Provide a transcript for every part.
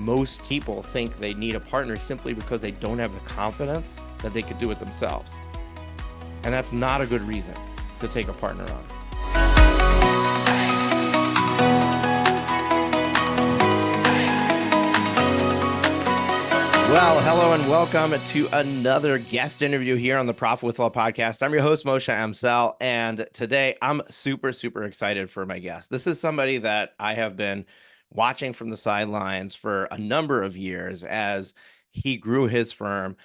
most people think they need a partner simply because they don't have the confidence that they could do it themselves. And that's not a good reason to take a partner on. Well, hello and welcome to another guest interview here on the Profit with Law podcast. I'm your host, Moshe Amsel, and today I'm super excited for my guest. This is somebody that I have been watching from the sidelines for a number of years as he grew his firm.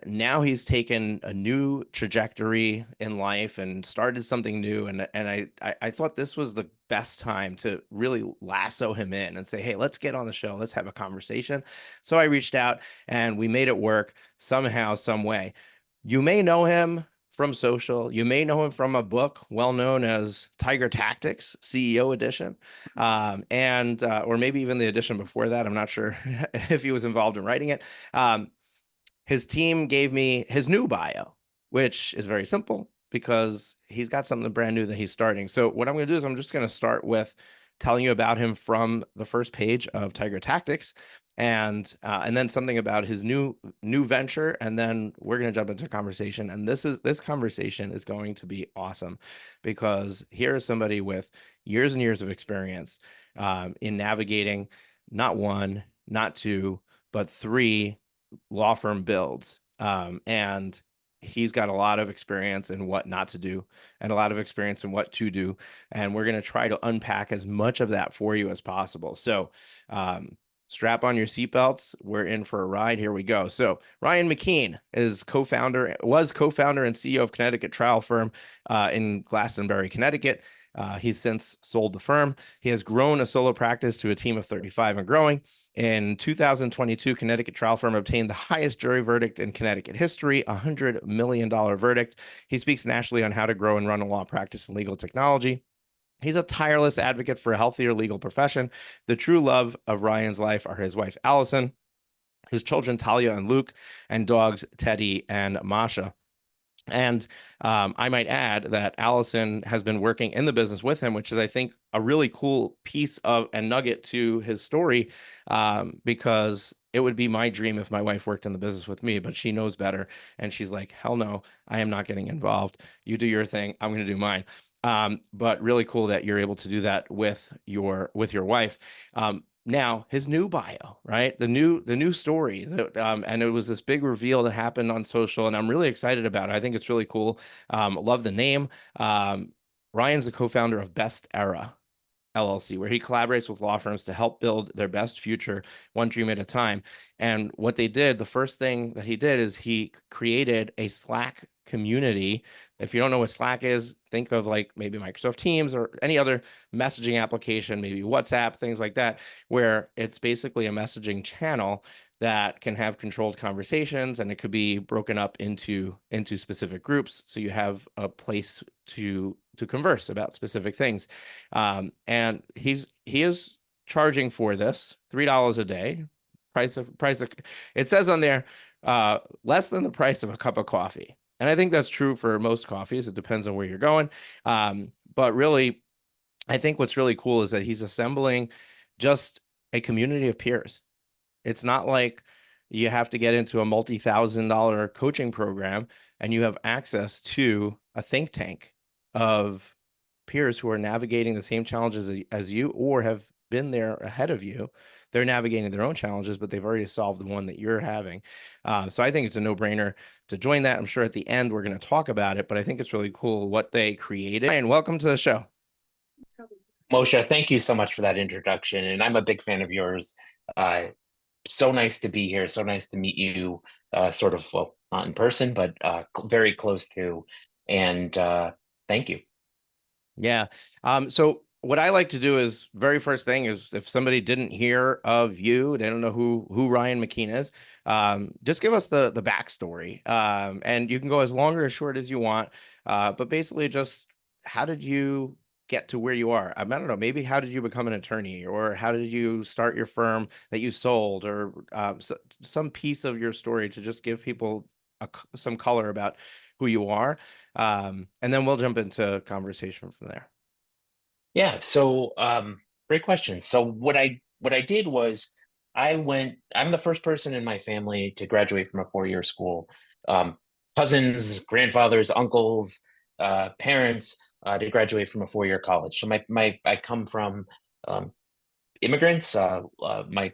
Now he's taken a new trajectory in life and started something new. And I thought this was the best time to really lasso him in and say, hey, let's get on the show. Let's have a conversation. So I reached out and we made it work somehow, some way. You may know him from social. You may know him from a book well known as Tiger Tactics, CEO edition, or maybe even the edition before that. I'm not sure if he was involved in writing it. His team gave me his new bio, which is very simple because he's got something brand new that he's starting. So what I'm going to do is I'm just going to start with telling you about him from the first page of Tiger Tactics, and then something about his new venture, and then we're going to jump into a conversation. And this conversation is going to be awesome because here is somebody with years and years of experience in navigating not one, not two, but three law firm builds. And he's got a lot of experience in what not to do and a lot of experience in what to do. And we're going to try to unpack as much of that for you as possible. So strap on your seatbelts. We're in for a ride. Here we go. So Ryan McKeen was co-founder and CEO of Connecticut trial firm in Glastonbury, Connecticut. He's since sold the firm. He has grown a solo practice to a team of 35 and growing. In 2022, Connecticut trial firm obtained the highest jury verdict in Connecticut history, a $100 million verdict. He speaks nationally on how to grow and run a law practice in legal technology. He's a tireless advocate for a healthier legal profession. The true love of Ryan's life are his wife, Allison, his children, Talia and Luke, and dogs, Teddy and Masha. And I might add that Allison has been working in the business with him, which is, I think, a really cool piece of and nugget to his story, because it would be my dream if my wife worked in the business with me, but she knows better. And she's like, hell no, I am not getting involved. You do your thing. I'm going to do mine. But really cool that you're able to do that with your wife. Now his new bio, right? The new story, and it was this big reveal that happened on social, and I'm really excited about it. I think it's really cool. Love the name. Ryan's the co-founder of Best Era LLC, where he collaborates with law firms to help build their best future, one dream at a time. And what they did, the first thing that he did is he created a Slack community. If you don't know what Slack is, think of like maybe Microsoft Teams or any other messaging application, maybe WhatsApp, things like that, where it's basically a messaging channel that can have controlled conversations, and it could be broken up into specific groups, so you have a place to converse about specific things. And he is charging for this $3 a day. Price of it says on there less than the price of a cup of coffee. And I think that's true for most coffees. It depends on where you're going. But really, I think what's really cool is that he's assembling just a community of peers. It's not like you have to get into a multi-$1,000 coaching program, and you have access to a think tank of peers who are navigating the same challenges as you or have been there ahead of you. They're navigating their own challenges, but they've already solved the one that you're having. So I think it's a no-brainer to join that. I'm sure at the end we're going to talk about it, but I think it's really cool what they created. And welcome to the show. Moshe, thank you so much for that introduction. And I'm a big fan of yours. So nice to be here. So nice to meet you, sort of, well, not in person, but very close to. And thank you. Yeah. So what I like to do is, very first thing is, if somebody didn't hear of you, they don't know who Ryan McKeen is, just give us the backstory. And you can go as long or as short as you want. But basically just, how did you get to where you are? I don't know, maybe how did you become an attorney, or how did you start your firm that you sold, or some piece of your story to just give people some color about who you are. And then we'll jump into conversation from there. Yeah. So great question. So what I did was I'm the first person in my family to graduate from a four-year school. Um, Cousins, grandfathers, uncles, parents to graduate from a four-year college. So I come from um, immigrants. My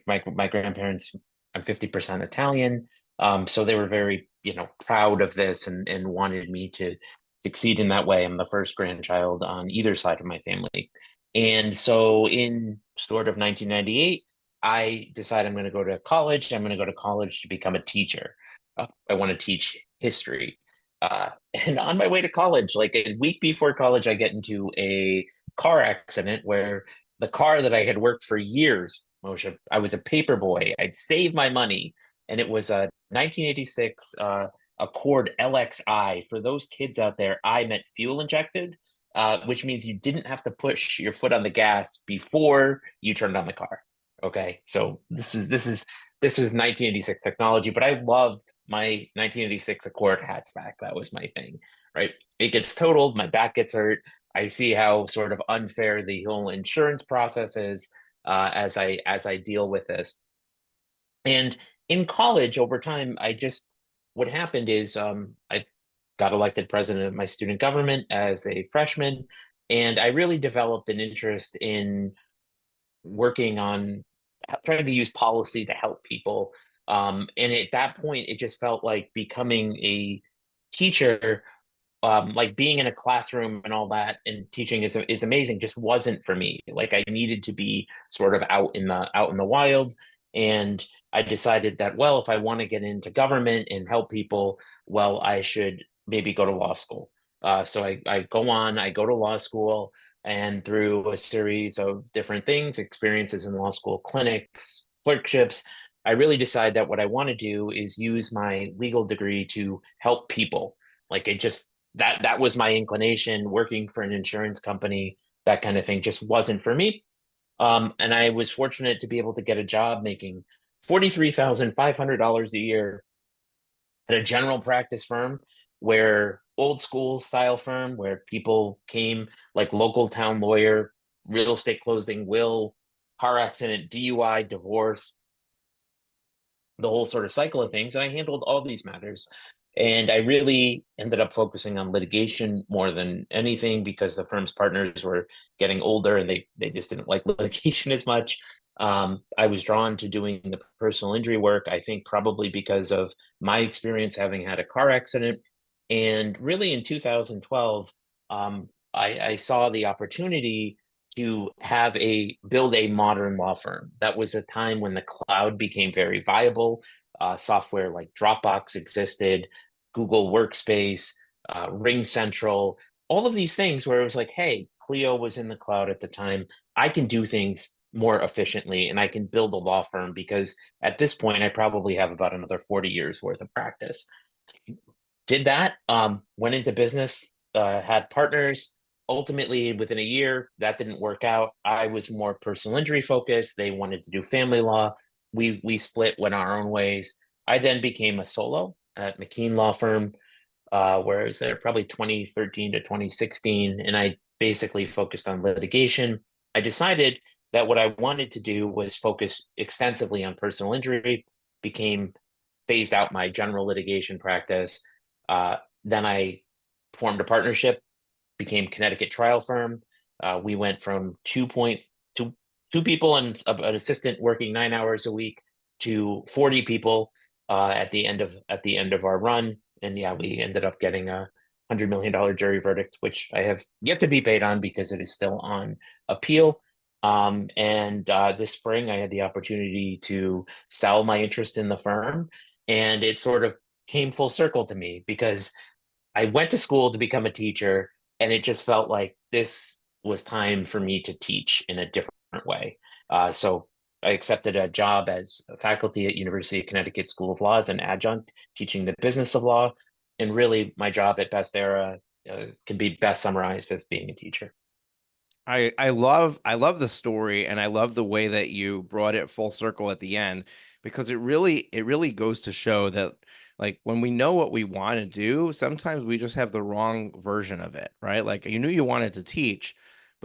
grandparents, I'm 50% Italian. So they were very, proud of this and wanted me to succeed in that way. I'm the first grandchild on either side of my family. And so in sort of 1998, I decided I'm going to go to college. I'm going to go to college to become a teacher. I want to teach history. And on my way to college, like a week before college, I get into a car accident where the car that I had worked for years, Moshe, I was a paper boy. I'd saved my money, and it was a 1986 Accord LXI. For those kids out there, I meant fuel injected, which means you didn't have to push your foot on the gas before you turned on the car. Okay, so this is 1986 technology, but I loved my 1986 Accord hatchback. That was my thing, right? It gets totaled, my back gets hurt. I see how sort of unfair the whole insurance process is as I deal with this. And in college, over time, what happened is I got elected president of my student government as a freshman, and I really developed an interest in working on trying to use policy to help people. And at that point, it just felt like becoming a teacher, like being in a classroom and all that and teaching is amazing, just wasn't for me. Like I needed to be sort of out in the wild. And I decided that, well, if I want to get into government and help people, well, I should maybe go to law school. So I go to law school, and through a series of different things, experiences in law school, clinics, clerkships, I really decide that what I want to do is use my legal degree to help people. Like it just that was my inclination. Working for an insurance company, that kind of thing, just wasn't for me. And I was fortunate to be able to get a job making $43,500 a year at a general practice firm, where old school style firm where people came like local town lawyer, real estate closing, will, car accident, DUI, divorce, the whole sort of cycle of things. And I handled all these matters. And I really ended up focusing on litigation more than anything because the firm's partners were getting older and they just didn't like litigation as much. I was drawn to doing the personal injury work, I think probably because of my experience having had a car accident. And really in 2012, I saw the opportunity to build a modern law firm. That was a time when the cloud became very viable. Software like Dropbox existed, Google Workspace, Ring Central, all of these things where it was like, hey, Clio was in the cloud at the time. I can do things more efficiently and I can build a law firm because at this point, I probably have about another 40 years worth of practice. Did that, went into business, had partners. Ultimately, within a year, that didn't work out. I was more personal injury focused. They wanted to do family law. We split, went our own ways. I then became a solo at McKeen Law Firm, where I was there probably 2013 to 2016, and I basically focused on litigation. I decided that what I wanted to do was focus extensively on personal injury, became phased out my general litigation practice. Then I formed a partnership, became Connecticut trial firm. We went from two people and an assistant working 9 hours a week to 40 people at the end of our run. And yeah, we ended up getting a $100 million jury verdict, which I have yet to be paid on because it is still on appeal. And this spring, I had the opportunity to sell my interest in the firm, and it sort of came full circle to me because I went to school to become a teacher, and it just felt like this was time for me to teach in a different way. So I accepted a job as a faculty at University of Connecticut School of Law as an adjunct, teaching the business of law. And really, my job at Best Era can be best summarized as being a teacher. I love the story, and I love the way that you brought it full circle at the end, because it really goes to show that, like, when we know what we want to do, sometimes we just have the wrong version of it, right? Like, you knew you wanted to teach,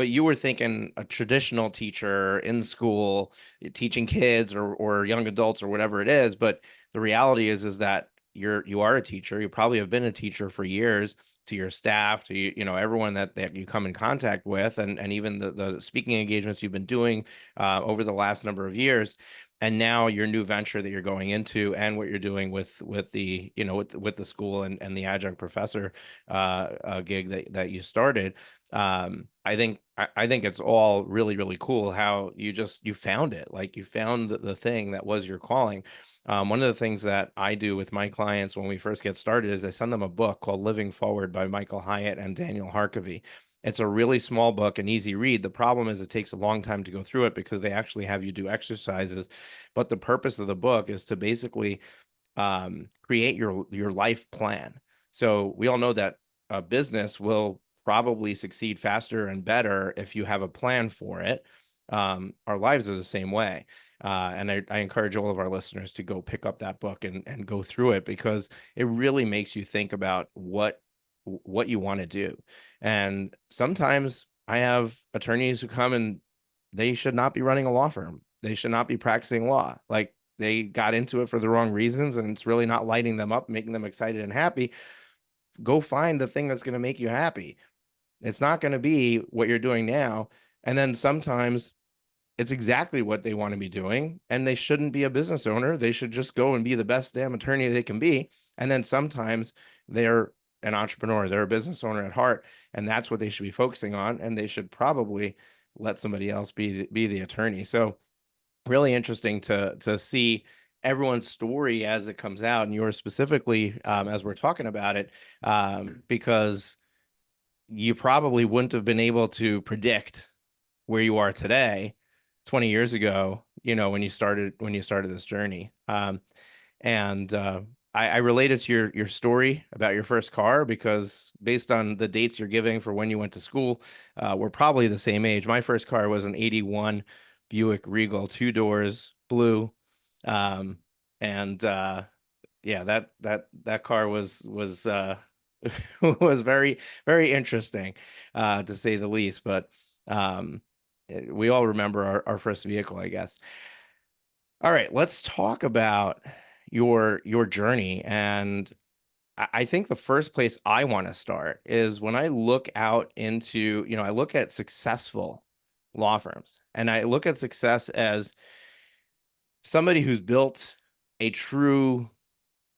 but you were thinking a traditional teacher in school teaching kids or young adults or whatever it is. But the reality is that you are a teacher. You probably have been a teacher for years to your staff, to everyone that you come in contact with, and even the speaking engagements you've been doing over the last number of years. And now your new venture that you're going into, and what you're doing with the with the school and the adjunct professor gig that you started. I think it's all really, really cool how you found it. Like, you found the thing that was your calling. One of the things that I do with my clients when we first get started is I send them a book called Living Forward by Michael Hyatt and Daniel Harkavy. It's a really small book, an easy read. The problem is it takes a long time to go through it because they actually have you do exercises. But the purpose of the book is to basically create your life plan. So we all know that a business will probably succeed faster and better if you have a plan for it. Our lives are the same way. And I encourage all of our listeners to go pick up that book and go through it, because it really makes you think about what you want to do. And sometimes I have attorneys who come and they should not be running a law firm. They should not be practicing law. Like, they got into it for the wrong reasons, and it's really not lighting them up, making them excited and happy. Go find the thing that's going to make you happy. It's not going to be what you're doing now. And then sometimes it's exactly what they want to be doing, and they shouldn't be a business owner. They should just go and be the best damn attorney they can be. And then sometimes they're an entrepreneur, they're a business owner at heart, and that's what they should be focusing on. And they should probably let somebody else be the attorney. So really interesting to see everyone's story as it comes out, and yours specifically, as we're talking about it, because you probably wouldn't have been able to predict where you are today 20 years ago, when you started this journey. And I related to your story about your first car, because based on the dates you're giving for when you went to school, we're probably the same age. My first car was an 81 Buick Regal, two doors, blue. Um, and yeah, that car was was very, very interesting, to say the least. But um, we all remember our first vehicle, I guess. All right, let's talk about your journey. And I think the first place I want to start is when I look out into, I look at successful law firms, and I look at success as somebody who's built a true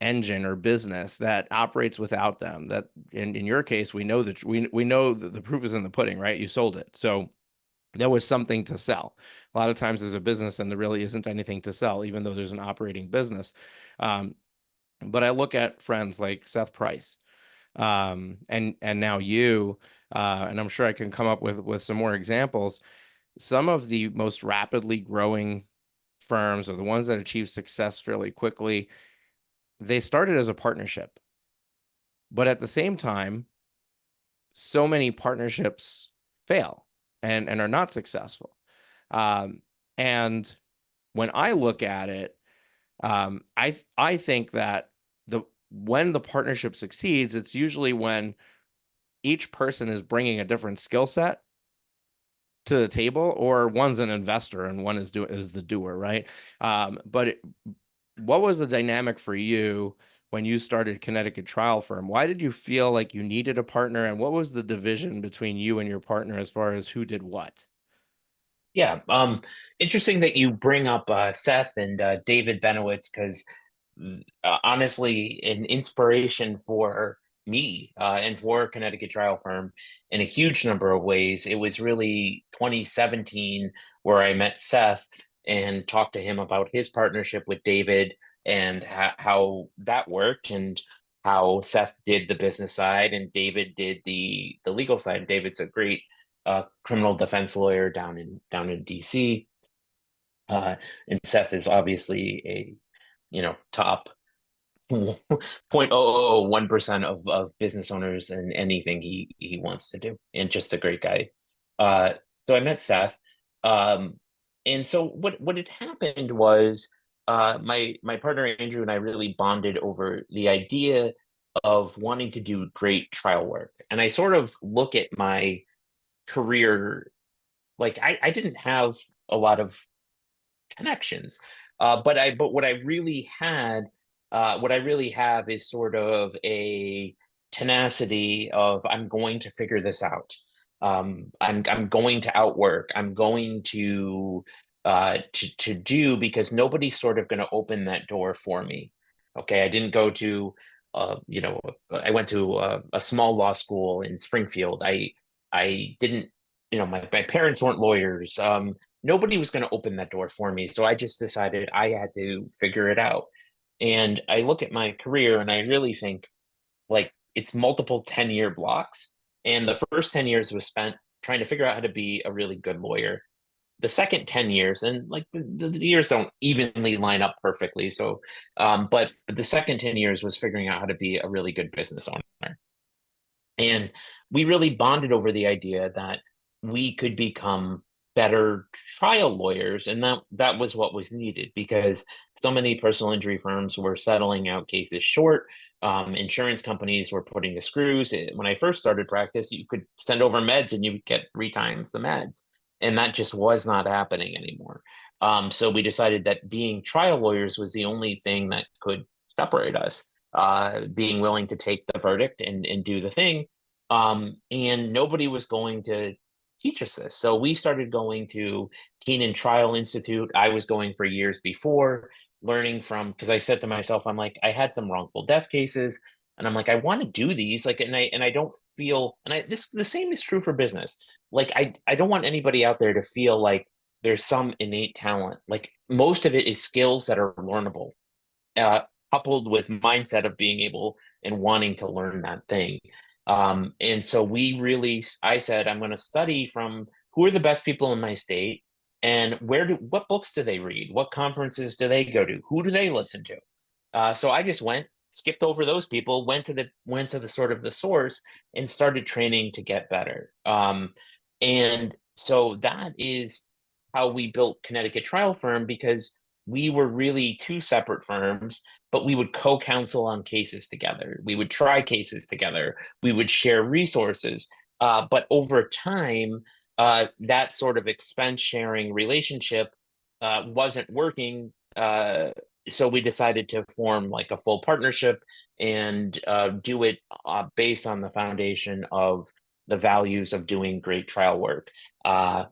engine or business that operates without them. That in your case, we know that we know that the proof is in the pudding, right? You sold it. So there was something to sell. A lot of times there's a business and there really isn't anything to sell, even though there's an operating business. Um, but I look at friends like Seth Price, and now you, and I'm sure I can come up with some more examples. Some of the most rapidly growing firms, or the ones that achieve success fairly quickly, they started as a partnership. But at the same time, so many partnerships fail and are not successful. And when I look at it, I think that when the partnership succeeds, it's usually when each person is bringing a different skill set to the table, or one's an investor and one is the doer, right? But what was the dynamic for you when you started Connecticut Trial Firm? Why did you feel like you needed a partner, and what was the division between you and your partner as far as who did what? Yeah, interesting that you bring up Seth and David Benowitz, because honestly, an inspiration for me and for Connecticut Trial Firm in a huge number of ways. It was really 2017 where I met Seth and talked to him about his partnership with David and how that worked, and how Seth did the business side and David did the legal side. David's a great criminal defense lawyer down in DC. And Seth is obviously a top 0.0001% of business owners and anything he wants to do, and just a great guy. Uh, so I met Seth, um, and so what had happened was my partner Andrew and I really bonded over the idea of wanting to do great trial work, and I sort of look at my career, like I didn't have a lot of connections. But what I really have is sort of a tenacity of I'm going to figure this out. I'm going to outwork. I'm going to do because nobody's sort of going to open that door for me. Okay, I didn't go to I went to a small law school in Springfield. I didn't, my parents weren't lawyers. Nobody was going to open that door for me. So I just decided I had to figure it out. And I look at my career and I really think like it's multiple 10-year blocks. And the first 10 years was spent trying to figure out how to be a really good lawyer. The second 10 years, and like the years don't evenly line up perfectly. So, but the second 10 years was figuring out how to be a really good business owner. And we really bonded over the idea that we could become better trial lawyers. And that was what was needed because so many personal injury firms were settling out cases short. Insurance companies were putting the screws. When I first started practice, you could send over meds and you would get 3 times the meds. And that just was not happening anymore. So we decided that being trial lawyers was the only thing that could separate us, being willing to take the verdict and do the thing. And nobody was going to teach us this. So we started going to Keenan Trial Institute. I was going for years before, learning from, because I said to myself, I'm like, I had some wrongful death cases. And I'm like, I want to do these. Like, and I don't feel, and I this the same is true for business. Like, I don't want anybody out there to feel like there's some innate talent. Like most of it is skills that are learnable, uh, coupled with mindset of being able and wanting to learn that thing. And so I said, I'm going to study from who are the best people in my state and what books do they read? What conferences do they go to? Who do they listen to? So I just skipped over those people, went to the sort of the source and started training to get better. And so that is how we built Connecticut Trial Firm because we were really two separate firms, but we would co-counsel on cases together. We would try cases together. We would share resources. But over time, that sort of expense sharing relationship wasn't working. So we decided to form like a full partnership and do it based on the foundation of the values of doing great trial work. Uh,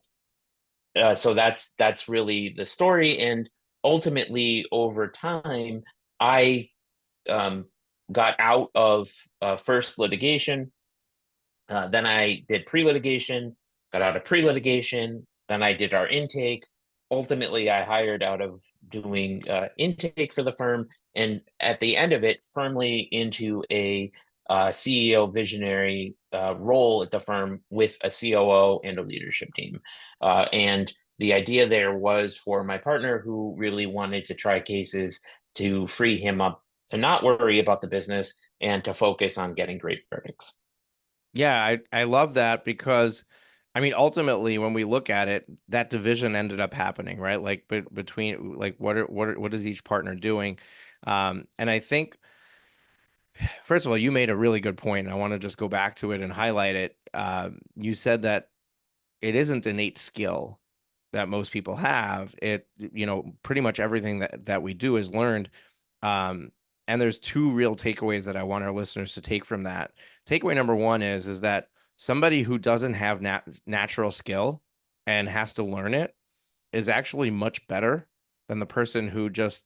so that's really the story. And ultimately, over time, I um, got out of first litigation. Then I did pre-litigation, got out of pre-litigation. Then I did our intake. Ultimately, I hired out of doing intake for the firm, and at the end of it, firmly into a CEO visionary role at the firm with a COO and a leadership team. And the idea there was for my partner who really wanted to try cases to free him up to not worry about the business and to focus on getting great verdicts. Yeah, I love that because I mean ultimately when we look at it, that division ended up happening, right? Like between like what is each partner doing? And I think first of all, you made a really good point. And I want to just go back to it and highlight it. You said that it isn't innate skill that most people have. Pretty much everything that we do is learned. Um, and there's two real takeaways that I want our listeners to take from that. Takeaway number one is that somebody who doesn't have natural skill and has to learn it is actually much better than the person who just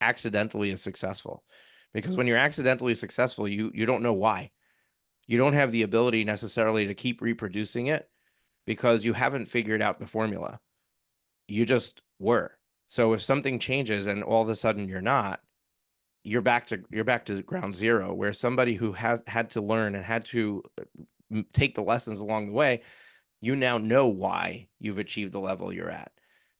accidentally is successful. Because when you're accidentally successful, you don't know why. You don't have the ability necessarily to keep reproducing it because you haven't figured out the formula. You just were. So if something changes and all of a sudden you're not, you're back to ground zero, where somebody who has had to learn and had to take the lessons along the way, you now know why you've achieved the level you're at,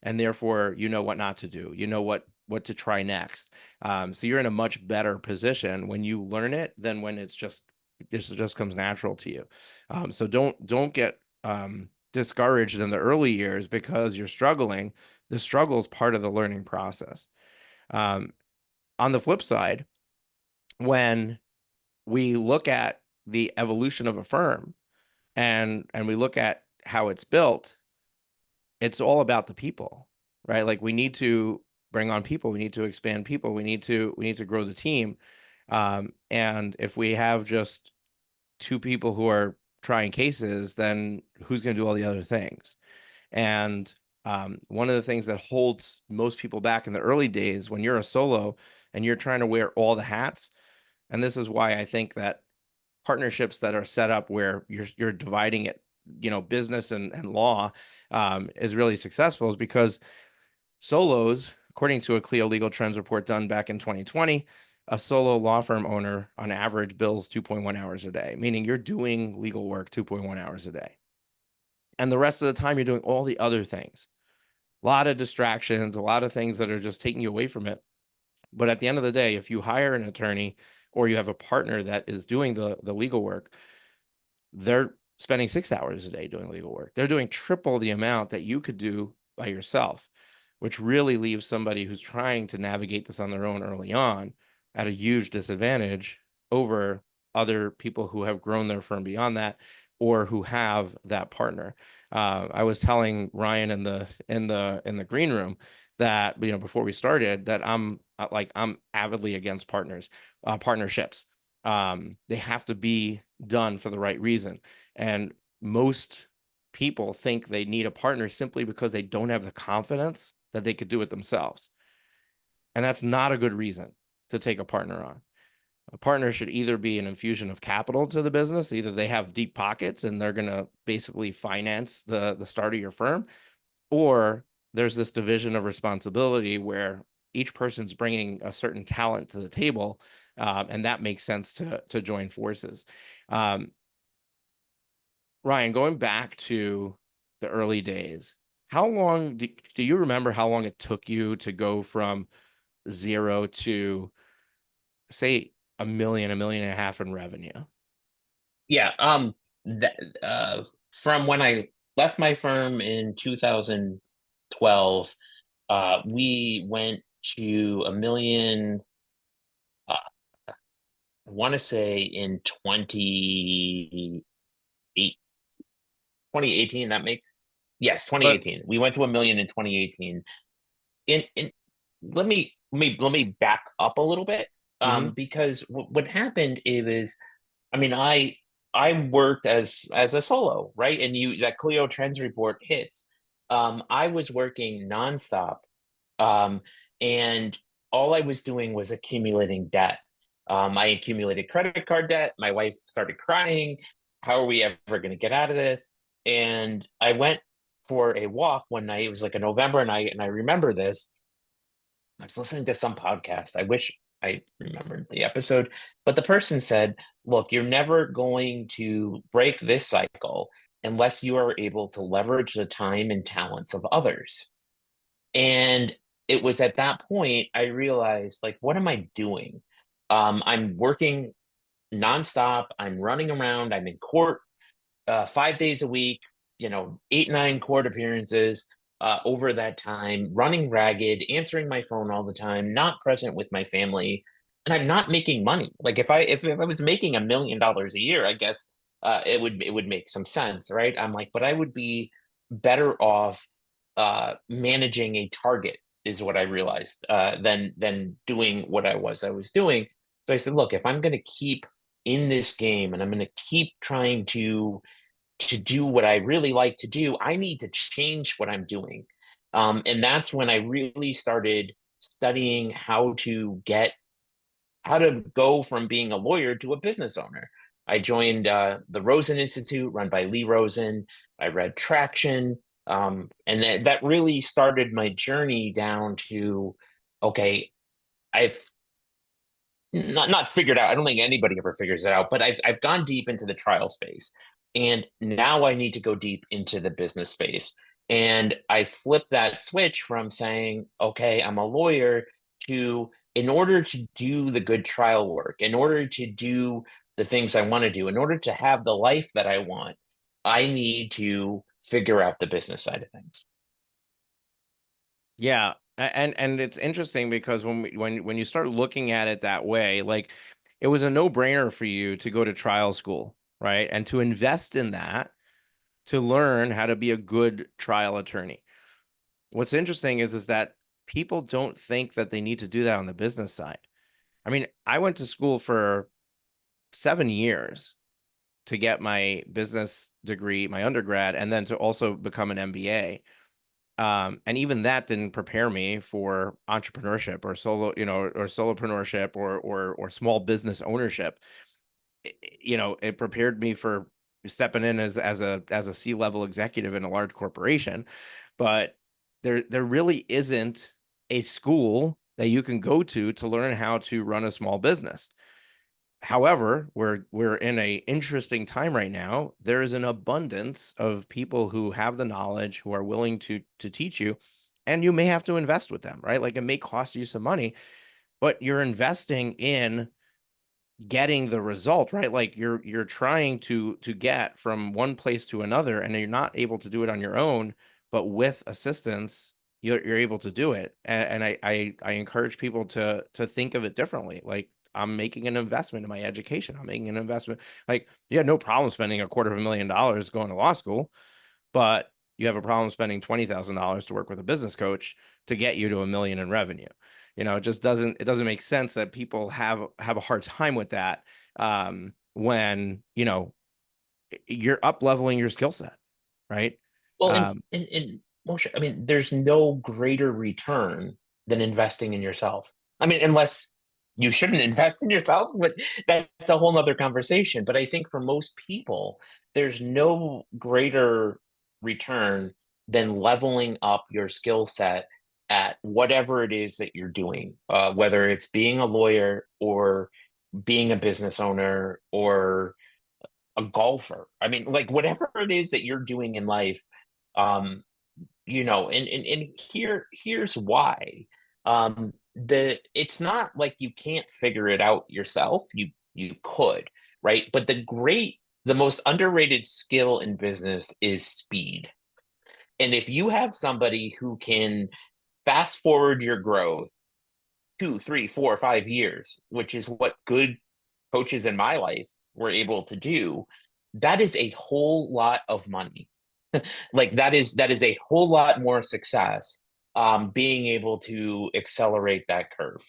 and therefore you know what not to do. You know what to try next. So you're in a much better position when you learn it than when this just comes natural to you. So don't get discouraged in the early years because you're struggling. The struggle is part of the learning process. Um, on the flip side, when we look at the evolution of a firm and we look at how it's built, it's all about the people, right? Like we need to bring on people, we need to expand people, we need to grow the team. And if we have just two people who are trying cases, then who's going to do all the other things? And one of the things that holds most people back in the early days when you're a solo and you're trying to wear all the hats, and this is why I think that partnerships that are set up where you're dividing it, business and law, is really successful, is because solos, according to a Clio Legal Trends report done back in 2020, a solo law firm owner on average bills 2.1 hours a day, meaning you're doing legal work 2.1 hours a day. And the rest of the time, you're doing all the other things. A lot of distractions, a lot of things that are just taking you away from it. But at the end of the day, if you hire an attorney or you have a partner that is doing the legal work, they're spending 6 hours a day doing legal work. They're doing triple the amount that you could do by yourself, which really leaves somebody who's trying to navigate this on their own early on at a huge disadvantage over other people who have grown their firm beyond that or who have that partner. I was telling Ryan in the green room that, before we started, that I'm avidly against partnerships. They have to be done for the right reason. And most people think they need a partner simply because they don't have the confidence that they could do it themselves. And that's not a good reason to take a partner on. A partner should either be an infusion of capital to the business, either they have deep pockets and they're going to basically finance the start of your firm, or there's this division of responsibility where each person's bringing a certain talent to the table, and that makes sense to join forces. Um, Ryan, going back to the early days, how long do you remember how long it took you to go from zero to, say, a million and a half in revenue? Yeah, that from when I left my firm in 2012, we went to a million, I want to say in 2018, that makes, yes, But 2018. We went to a million in 2018. In let me back up a little bit, mhm. because what happened is, I mean, I worked as a solo, right? And you that Clio Trends report hits. I was working nonstop, um, and all I was doing was accumulating debt. I accumulated credit card debt. My wife started crying. How are we ever going to get out of this? And I went for a walk one night. It was like a November night, and I remember this. I was listening to some podcast. I wish I remembered the episode, but the person said, "Look, you're never going to break this cycle unless you are able to leverage the time and talents of others." And it was at that point I realized, like, what am I doing? I'm working nonstop. I'm running around. I'm in court 5 days a week, 8, 9 court appearances over that time, running ragged, answering my phone all the time, not present with my family, and I'm not making money. Like if I was making $1 million a year, I guess it would make some sense, right? I'm like, but I would be better off managing a target, is what I realized, than doing what I was doing. So I said, look, if I'm going to keep in this game and I'm going to keep trying to do what I really like to do, I need to change what I'm doing. And that's when I really started studying how to go from being a lawyer to a business owner. I joined the Rosen Institute, run by Lee Rosen. I read Traction, and that really started my journey down to, okay, I've not figured out. I don't think anybody ever figures it out, but I've gone deep into the trial space, and now I need to go deep into the business space. And I flipped that switch from saying, okay, I'm a lawyer, to, in order to do the good trial work, in order to do the things I want to do, in order to have the life that I want, I need to figure out the business side of things. Yeah, and it's interesting because when you start looking at it that way, like it was a no-brainer for you to go to trial school, right? And to invest in that to learn how to be a good trial attorney. What's interesting is that people don't think that they need to do that on the business side. I mean, I went to school for 7 years to get my business degree, my undergrad, and then to also become an MBA. And even that didn't prepare me for entrepreneurship or solo, or solopreneurship or small business ownership. It prepared me for stepping in as a C-level executive in a large corporation. But there really isn't a school that you can go to learn how to run a small business. However, we're in a interesting time right now. There is an abundance of people who have the knowledge, who are willing to teach you, and you may have to invest with them, right? Like, it may cost you some money, but you're investing in getting the result, right? Like, you're trying to get from one place to another, and you're not able to do it on your own, but with assistance, you're able to do it. And I encourage people to think of it differently. Like, I'm making an investment in my education. I'm making an investment. Like, you have no problem spending $250,000 going to law school, but you have a problem spending $20,000 to work with a business coach to get you to 1 million in revenue. It doesn't make sense that people have a hard time with that, when you're up leveling your skill set, right? Well, Um, in Moshe, I mean, there's no greater return than investing in yourself. I mean, unless you shouldn't invest in yourself, but that's a whole nother conversation. But I think for most people, there's no greater return than leveling up your skill set at whatever it is that you're doing, whether it's being a lawyer or being a business owner or a golfer. I mean, like whatever it is that you're doing in life, um, and here's why. It's not like you can't figure it out yourself. You could, right? But the most underrated skill in business is speed. And if you have somebody who can fast forward your growth 2, 3, 4, 5 years, which is what good coaches in my life were able to do, that is a whole lot of money. Like that is a whole lot more success, being able to accelerate that curve.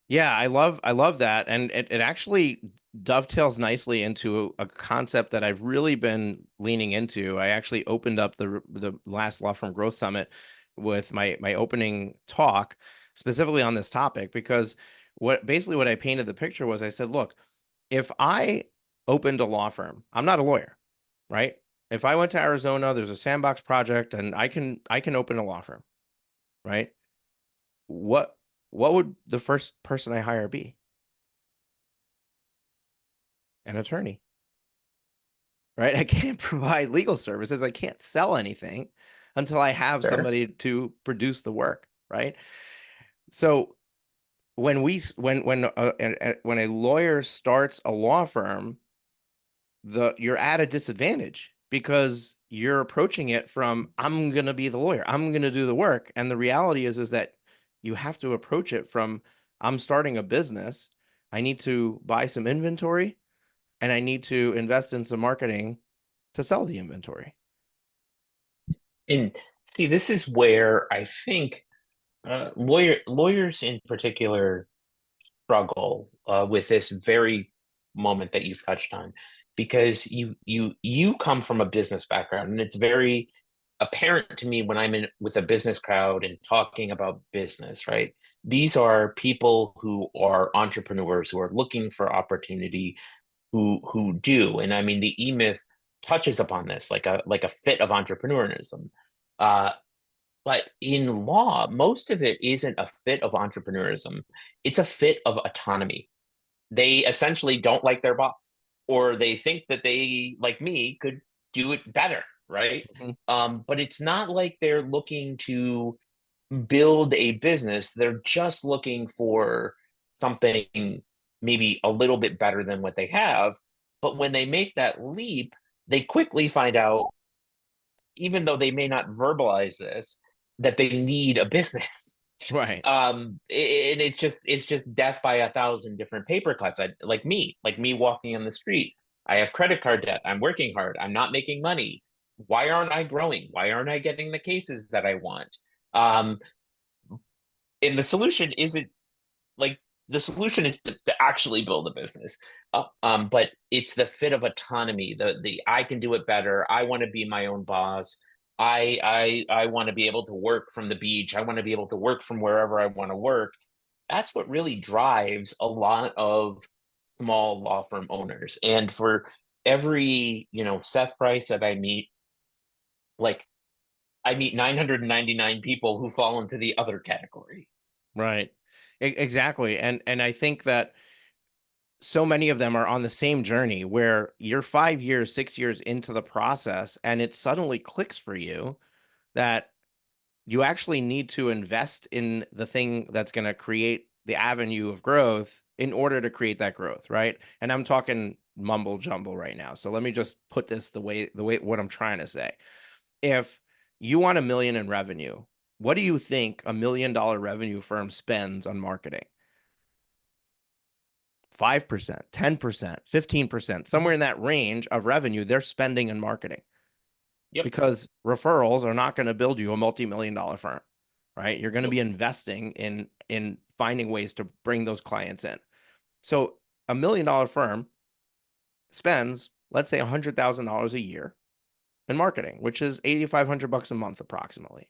Yeah, I love that. And it actually dovetails nicely into a concept that I've really been leaning into. I actually opened up the last Law Firm Growth Summit with my opening talk specifically on this topic, because what I painted the picture was, I said, look, if I opened a law firm, I'm not a lawyer, right? If I went to Arizona, there's a sandbox project and I can open a law firm, right? What what would the first person I hire be? An attorney, right? I can't provide legal services. I can't sell anything until I have Sure. somebody to produce the work, right? So when a lawyer starts a law firm, you're at a disadvantage because you're approaching it from, I'm going to be the lawyer, I'm going to do the work. And the reality is that you have to approach it from, I'm starting a business, I need to buy some inventory, and I need to invest in some marketing to sell the inventory. And see, this is where I think lawyers in particular struggle with this very moment that you've touched on, because you come from a business background, and it's very apparent to me when I'm in with a business crowd and talking about business, right? These are people who are entrepreneurs who are looking for opportunity, who do, and I mean the E-Myth touches upon this like a fit of entrepreneurism. Uh, but in law, most of it isn't a fit of entrepreneurism. It's a fit of autonomy. They essentially don't like their boss, or they think that they, like me, could do it better, right? Mhm. But it's not like they're looking to build a business. They're just looking for something maybe a little bit better than what they have. But when they make that leap, they quickly find out, even though they may not verbalize this, that they need a business. Right. And it's just death by a thousand different paper cuts. Like me walking on the street. I have credit card debt. I'm working hard. I'm not making money. Why aren't I growing? Why aren't I getting the cases that I want? Um, and the solution isn't like the solution is to actually build a business. But it's the fit of autonomy. The I can do it better. I want to be my own boss. I want to be able to work from the beach. I want to be able to work from wherever I want to work. That's what really drives a lot of small law firm owners. And for every, Seth Price that I meet, like I meet 999 people who fall into the other category. Right. Exactly. And I think that so many of them are on the same journey where you're 5 years, 6 years into the process, and it suddenly clicks for you that you actually need to invest in the thing that's going to create the avenue of growth in order to create that growth, right? And I'm talking mumble jumble right now. So let me just put this the way what I'm trying to say. If you want 1 million in revenue, what do you think $1 million revenue firm spends on marketing? 5%, 10%, 15%, Mhm. somewhere in that range of revenue they're spending in marketing, Yep. because referrals are not going to build you a multi-million dollar firm, right? You're going to be Nope. investing in finding ways to bring those clients in. So $1 million firm spends, let's say, $100,000 a year in marketing, which is 8,500 bucks a month approximately.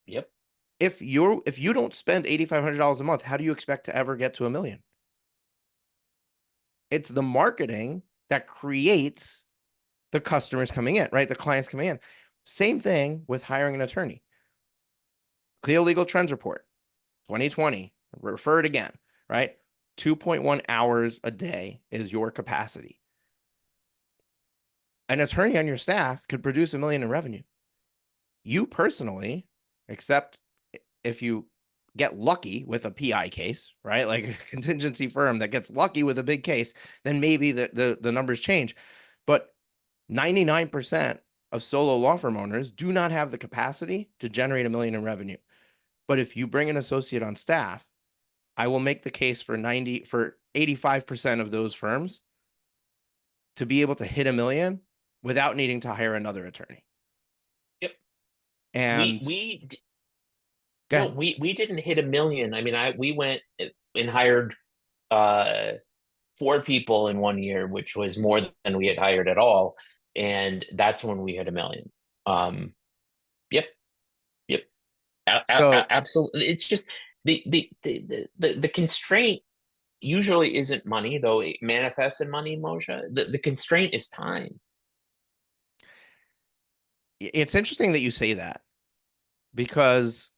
Yep. If you don't spend $8,500 a month, how do you expect to ever get to 1 million? It's the marketing that creates the customers coming in, right? The clients coming in. Same thing with hiring an attorney. Clio Legal Trends Report 2020, refer it again, right? 2.1 hours a day is your capacity. An attorney on your staff could produce 1 million in revenue. You personally, except if you get lucky with a PI case, right? Like a contingency firm that gets lucky with a big case, then maybe the numbers change. But 99% of solo law firm owners do not have the capacity to generate 1 million in revenue. But if you bring an associate on staff, I will make the case for 85% of those firms to be able to hit 1 million without needing to hire another attorney. Yep. We And we d- go no, ahead. we didn't hit a million. I mean, I we went and hired uh four people in 1 year, which was more than we had hired at all, and that's when we hit a million. Um, yep, yep, So absolutely. It's just the constraint usually isn't money, though it manifests in money, Moshe. The constraint is time. it's interesting that you say that, because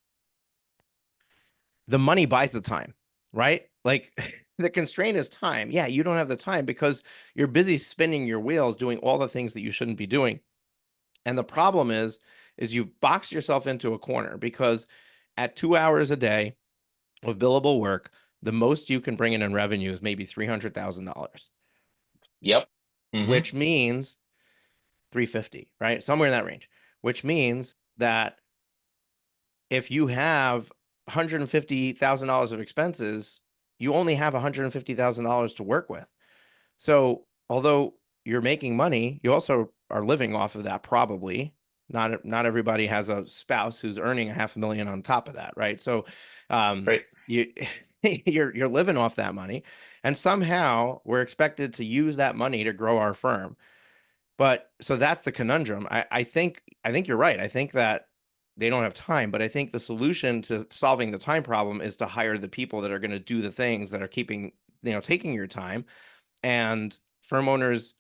the money buys the time, right? Like the constraint is time. Yeah, you don't have the time because you're busy spinning your wheels doing all the things that you shouldn't be doing. And the problem is you've boxed yourself into a corner, because at 2 hours a day of billable work, the most you can bring in revenue is maybe $300,000, Yep. Hmm. which means 350, right? Somewhere in that range, which means that if you have $150,000 of expenses, you only have $150,000 to work with. So although you're making money, you also are living off of that probably. Not everybody has a spouse who's earning a 500,000 on top of that, right? So Right. you you're living off that money, and somehow we're expected to use that money to grow our firm. But so that's the conundrum. I think you're right. I think that they don't have time, but I think the solution to solving the time problem is to hire the people that are going to do the things that are taking your time. And firm owners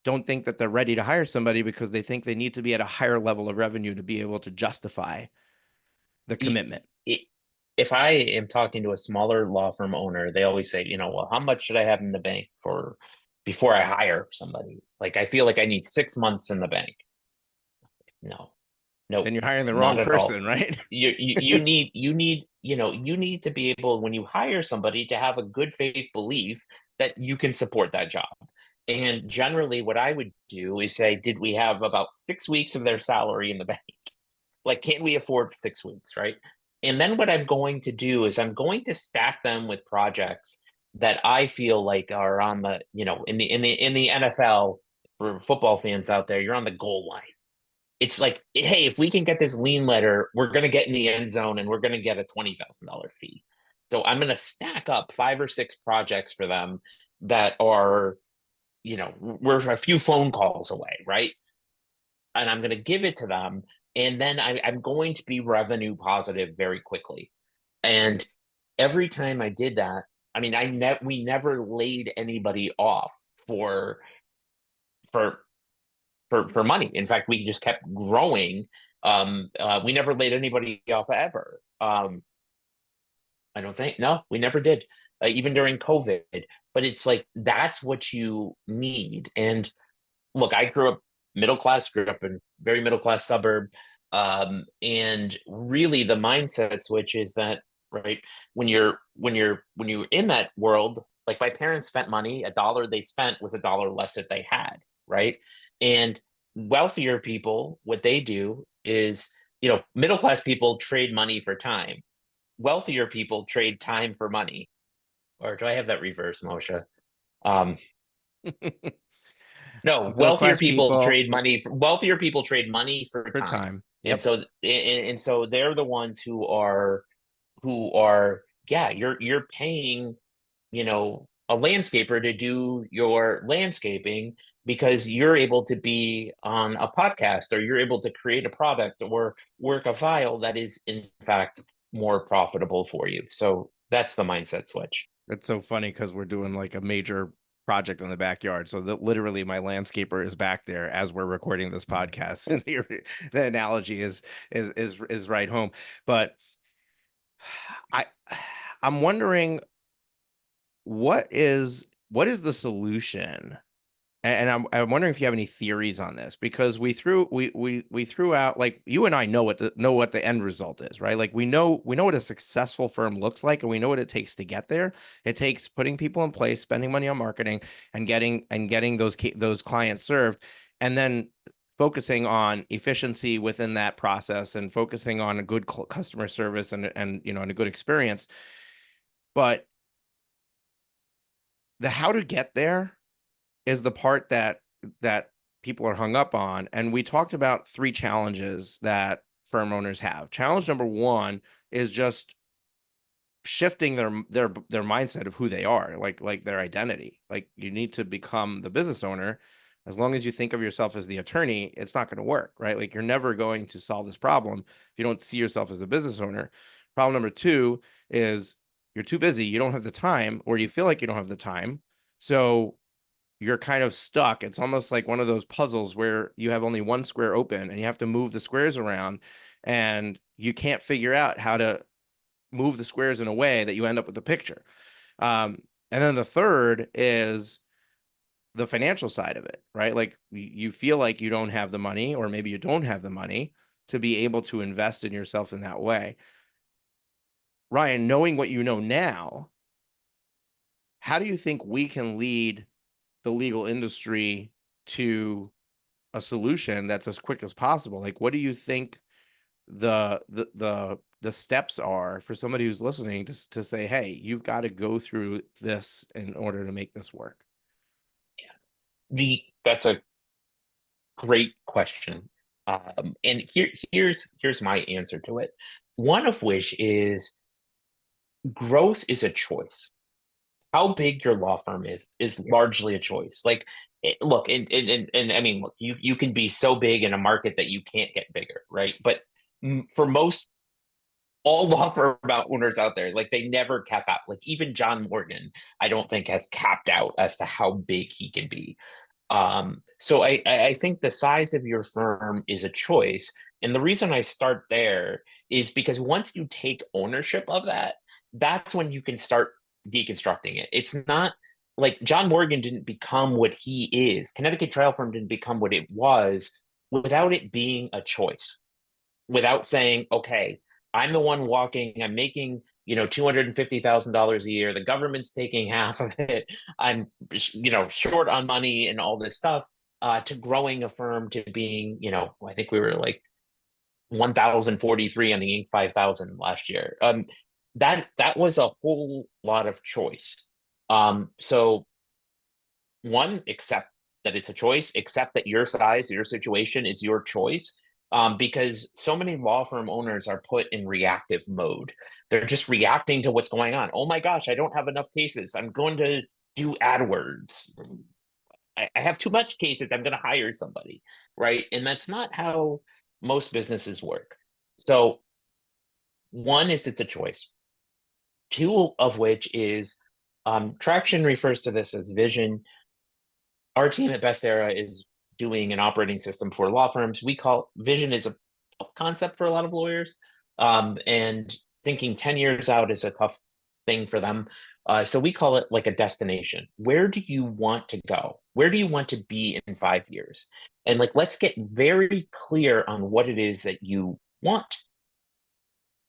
don't think that they're ready to hire somebody because they think they need to be at a higher level of revenue to be able to justify the it, commitment. it, if I am talking to a smaller law firm owner, they always say, well, how much should I have in the bank for before I hire somebody? Like, I feel like I need 6 months in the bank. No, Then nope, you're hiring the not wrong at all. person, right? You need to be able, when you hire somebody, to have a good faith belief that you can support that job. And generally, what I would do is say, did we have about 6 weeks of their salary in the bank? Like, can we afford 6 weeks, right? And then what I'm going to do is I'm going to stack them with projects that I feel like are on the, in the NFL, for football fans out there, you're on the goal line. It's like, hey, if we can get this lean letter, we're going to get in the end zone and we're going to get a $20,000 fee. So I'm going to stack up 5 or 6 projects for them that are, we're a few phone calls away, right? And I'm going to give it to them. And then I'm going to be revenue positive very quickly. And every time I did that, I mean, we never laid anybody off for for for money. In fact, we just kept growing. We never laid anybody off ever. I don't think. No, we never did, even during COVID. But it's like that's what you need. And look, I grew up middle class, grew up in very middle class suburb. And really the mindset switch is that, right, when you're in that world, like my parents spent money, a dollar they spent was a dollar less that they had, right? And wealthier people, what they do is, middle class people trade money for time. Wealthier people trade time for money. Or do I have that reverse, Moshe? Um, No, Middle class people wealthier people trade money for for time. time. And Yep. so they're the ones who are yeah, you're paying, a landscaper to do your landscaping because you're able to be on a podcast, or you're able to create a product or work a file that is in fact more profitable for you. So that's the mindset switch. It's so funny because we're doing like a major project in the backyard. So that literally my landscaper is back there as we're recording this podcast. And the analogy is right home. But I I'm wondering what is the solution. And I'm wondering if you have any theories on this, because we threw out, like, you and I know what the end result is, right? Like we know what a successful firm looks like, and we know what it takes to get there. It takes putting people in place, spending money on marketing, and getting those clients served, and then focusing on efficiency within that process, and focusing on a good customer service, and a good experience. But the how to get there is the part that people are hung up on. And we talked about 3 challenges that firm owners have. Challenge number 1 is just shifting their mindset of who they are, like their identity. Like, you need to become the business owner. As long as you think of yourself as the attorney, it's not going to work, right? Like, you're never going to solve this problem if you don't see yourself as a business owner. Problem number 2 is you're too busy, you don't have the time, or you feel like you don't have the time. So you're kind of stuck. It's almost like one of those puzzles where you have only one square open and you have to move the squares around, and you can't figure out how to move the squares in a way that you end up with a picture. And then the third is the financial side of it, right? Like, you feel like you don't have the money, or maybe you don't have the money to be able to invest in yourself in that way. Ryan, knowing what you know now, how do you think we can lead the legal industry to a solution that's as quick as possible? Like, what do you think the steps are for somebody who's listening to say, hey, you've got to go through this in order to make this work? That's a great question. And here's my answer to it. One of which is growth is a choice. How big your law firm is largely a choice. Like, look, and I mean, look, you can be so big in a market that you can't get bigger, right? But for most all law firm owners out there, like, they never cap out. Like, even John Morgan, I don't think has capped out as to how big he can be. So I think the size of your firm is a choice. And the reason I start there is because once you take ownership of that, that's when you can start deconstructing it. It's not like John Morgan didn't become what he is. Connecticut Trial Firm didn't become what it was without it being a choice, without saying, okay, I'm the one walking, I'm making, $250,000 a year. The government's taking half of it. I'm, short on money and all this stuff, to growing a firm to being, I think we were like 1,043 on the Inc. 5,000 last year. That was a whole lot of choice. So one, accept that it's a choice, accept that your size, your situation is your choice. Because so many law firm owners are put in reactive mode. They're just reacting to what's going on. Oh my gosh, I don't have enough cases. I'm going to do AdWords. I have too much cases. I'm going to hire somebody, right? And that's not how most businesses work. So, one is it's a choice. Two of which is traction refers to this as vision. Our team at Best Era is doing an operating system for law firms. We call vision is a tough concept for a lot of lawyers, and thinking 10 years out is a tough thing for them. So we call it like a destination. Where do you want to go? Where do you want to be in 5 years? And like, let's get very clear on what it is that you want.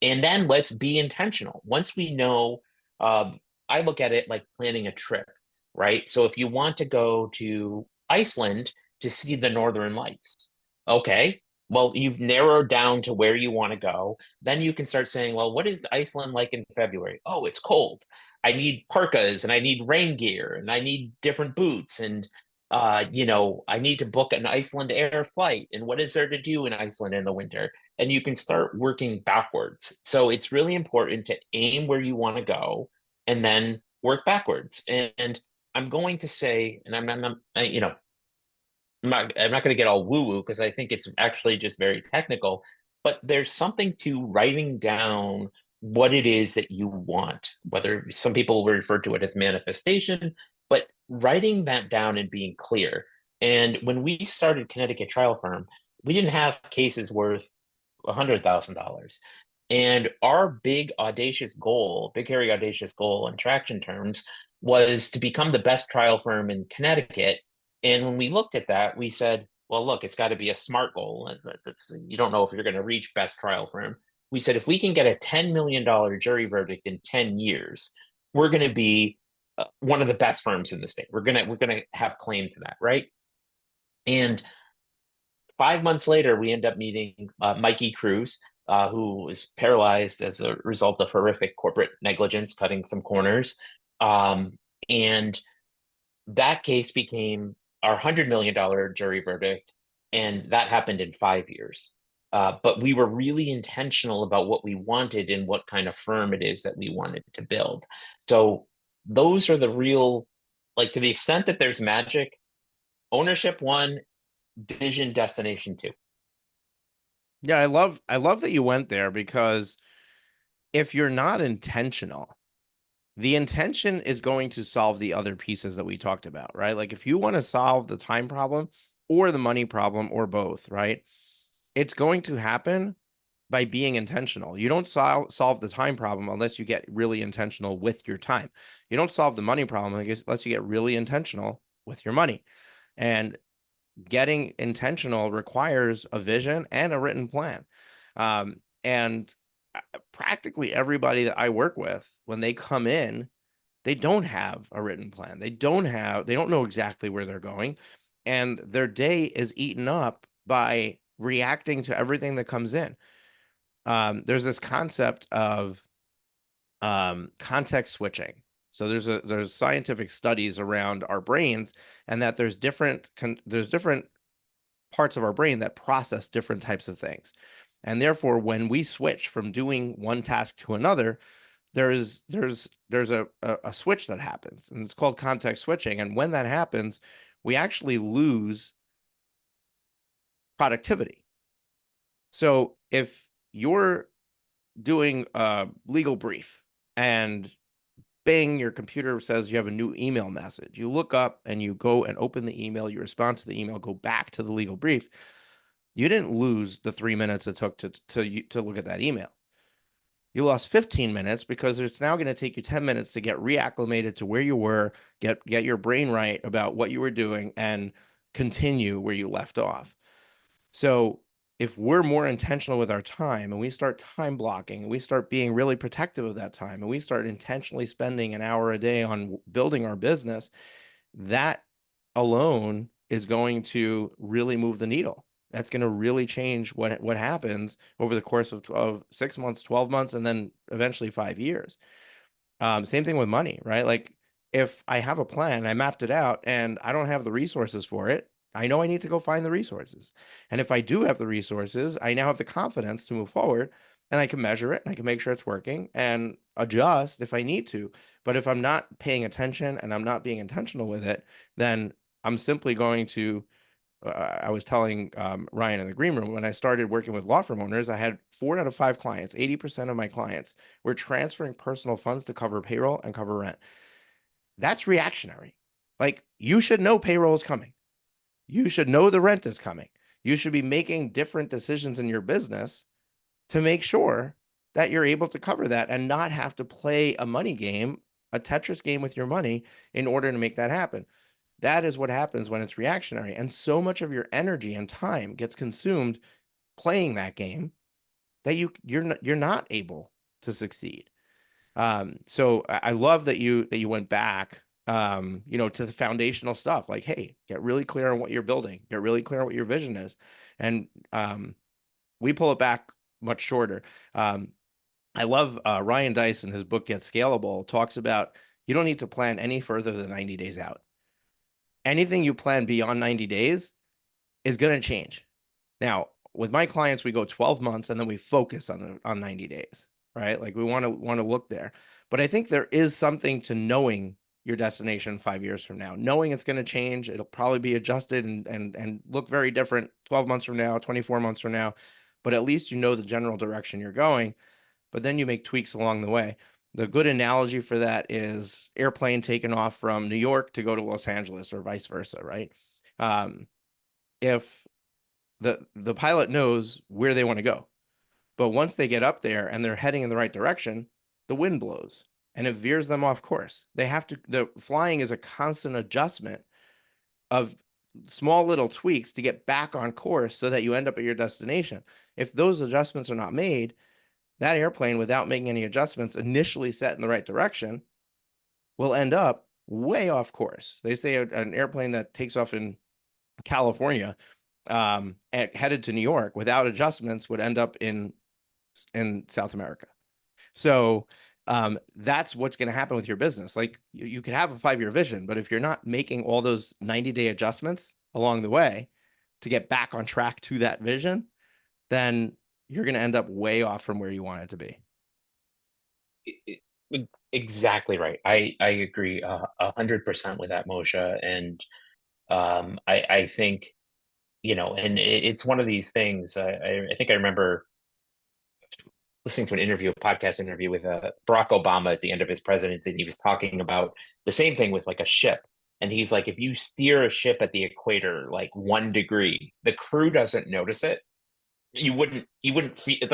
And then let's be intentional. Once we know, I look at it like planning a trip, right? So if you want to go to Iceland to see the Northern Lights, okay, well, you've narrowed down to where you want to go. Then you can start saying, well, what is Iceland like in February? Oh, it's cold. I need parkas and I need rain gear and I need different boots and I need to book an Iceland Air flight. And what is there to do in Iceland in the winter? And you can start working backwards. So it's really important to aim where you want to go and then work backwards. And I'm going to say, and I'm not going to get all woo woo because I think it's actually just very technical, but there's something to writing down what it is that you want, whether some people will refer to it as manifestation, but writing that down and being clear. And when we started Connecticut Trial Firm, we didn't have cases worth $100,000. And our big audacious goal, big hairy audacious goal in traction terms, was to become the best trial firm in Connecticut. And when we looked at that, we said, well, look, it's got to be a SMART goal. You don't know if you're going to reach best trial firm. We said, if we can get a $10 million jury verdict in 10 years, we're going to be one of the best firms in the state. We're going to have claim to that, right? And 5 months later, we end up meeting Mikey Cruz, who was paralyzed as a result of horrific corporate negligence, cutting some corners. And that case became our $100 million jury verdict, and that happened in 5 years. But we were really intentional about what we wanted and what kind of firm it is that we wanted to build. So those are the real, like to the extent that there's magic, ownership one, vision destination two. Yeah, I love that you went there because if you're not intentional, the intention is going to solve the other pieces that we talked about, right? Like if you want to solve the time problem or the money problem or both, right? It's going to happen by being intentional. You don't solve the time problem unless you get really intentional with your time. You don't solve the money problem unless you get really intentional with your money. And getting intentional requires a vision and a written plan. And practically everybody that I work with, when they come in, they don't have a written plan. They don't know exactly where they're going. And their day is eaten up by reacting to everything that comes in. There's this concept of context switching. So there's scientific studies around our brains, and that there's different parts of our brain that process different types of things. And therefore, when we switch from doing one task to another, there's a switch that happens, and it's called context switching. And when that happens, we actually lose productivity. So if you're doing a legal brief and bing, your computer says you have a new email message. You look up and you go and open the email, you respond to the email, go back to the legal brief. You didn't lose the 3 minutes it took to look at that email. You lost 15 minutes because it's now going to take you 10 minutes to get reacclimated to where you were, get your brain right about what you were doing, and continue where you left off. So if we're more intentional with our time and we start time blocking and we start being really protective of that time and we start intentionally spending an hour a day on building our business, that alone is going to really move the needle. That's going to really change what happens over the course of 6 months, 12 months, and then eventually 5 years. Same thing with money, right? Like If I have a plan, I mapped it out, and I don't have the resources for it, I know I need to go find the resources. And if I do have the resources, I now have the confidence to move forward, and I can measure it and I can make sure it's working and adjust if I need to. But if I'm not paying attention and I'm not being intentional with it, then I'm simply going to. I was telling Ryan in the green room when I started working with law firm owners, I had 4 out of 5 clients, 80% of my clients were transferring personal funds to cover payroll and cover rent. That's reactionary. Like, you should know payroll is coming. You should know the rent is coming. You should be making different decisions in your business to make sure that you're able to cover that and not have to play a money game, a Tetris game with your money in order to make that happen. That is what happens when it's reactionary. And so much of your energy and time gets consumed playing that game that you're not able to succeed. So I love that you went back, to the foundational stuff. Like, hey, get really clear on what you're building, get really clear on what your vision is, and we pull it back much shorter. Um, I love Ryan Dice in his book Get Scalable talks about you don't need to plan any further than 90 days out. Anything you plan beyond 90 days is going to change. Now, with my clients, we go 12 months and then we focus on 90 days, right? Like, we want to look there. But I think there is something to knowing your destination 5 years from now, knowing it's going to change. It'll probably be adjusted and look very different 12 months from now, 24 months from now. But at least you know the general direction you're going. But then you make tweaks along the way. The good analogy for that is airplane taking off from New York to go to Los Angeles or vice versa, right? Um, if the pilot knows where they want to go. But once they get up there and they're heading in the right direction, the wind blows and it veers them off course. The flying is a constant adjustment of small little tweaks to get back on course so that you end up at your destination. If those adjustments are not made, that airplane, without making any adjustments, initially set in the right direction, will end up way off course. They say an airplane that takes off in California and headed to New York without adjustments would end up in South America. So that's what's going to happen with your business. Like, you could have a 5-year vision, but if you're not making all those 90-day adjustments along the way to get back on track to that vision, then you're going to end up way off from where you want it to be. Exactly right. I agree 100% with that, Moshe. And I think, and it's one of these things. I think I remember listening to an interview, a podcast interview with Barack Obama at the end of his presidency, and he was talking about the same thing with like a ship. And he's like, if you steer a ship at the equator like 1 degree, the crew doesn't notice it. You wouldn't feel it,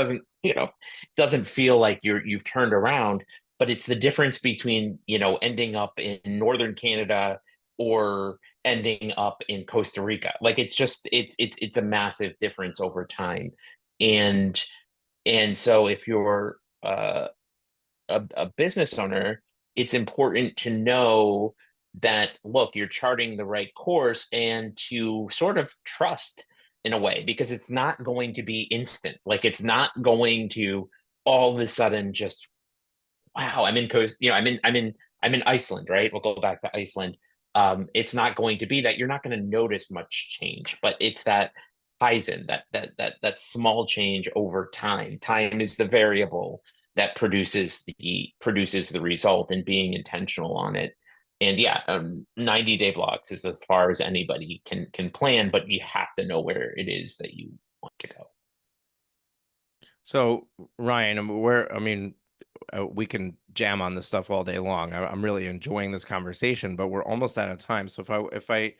doesn't feel like you've turned around, but it's the difference between ending up in northern Canada or ending up in Costa Rica. Like, it's a massive difference over time. And and so if you're a business owner, it's important to know that, look, you're charting the right course and to sort of trust in a way, because it's not going to be instant. Like, it's not going to all of a sudden just, wow, I'm in coast, I'm in Iceland, right? We'll go back to Iceland. It's not going to be that. You're not going to notice much change, but it's that Kaizen, that small change over time. Time is the variable that produces the result, and being intentional on it. And yeah, 90-day blocks is as far as anybody can plan, but you have to know where it is that you want to go. So, Ryan, we can jam on this stuff all day long. I'm really enjoying this conversation, but we're almost out of time. So if I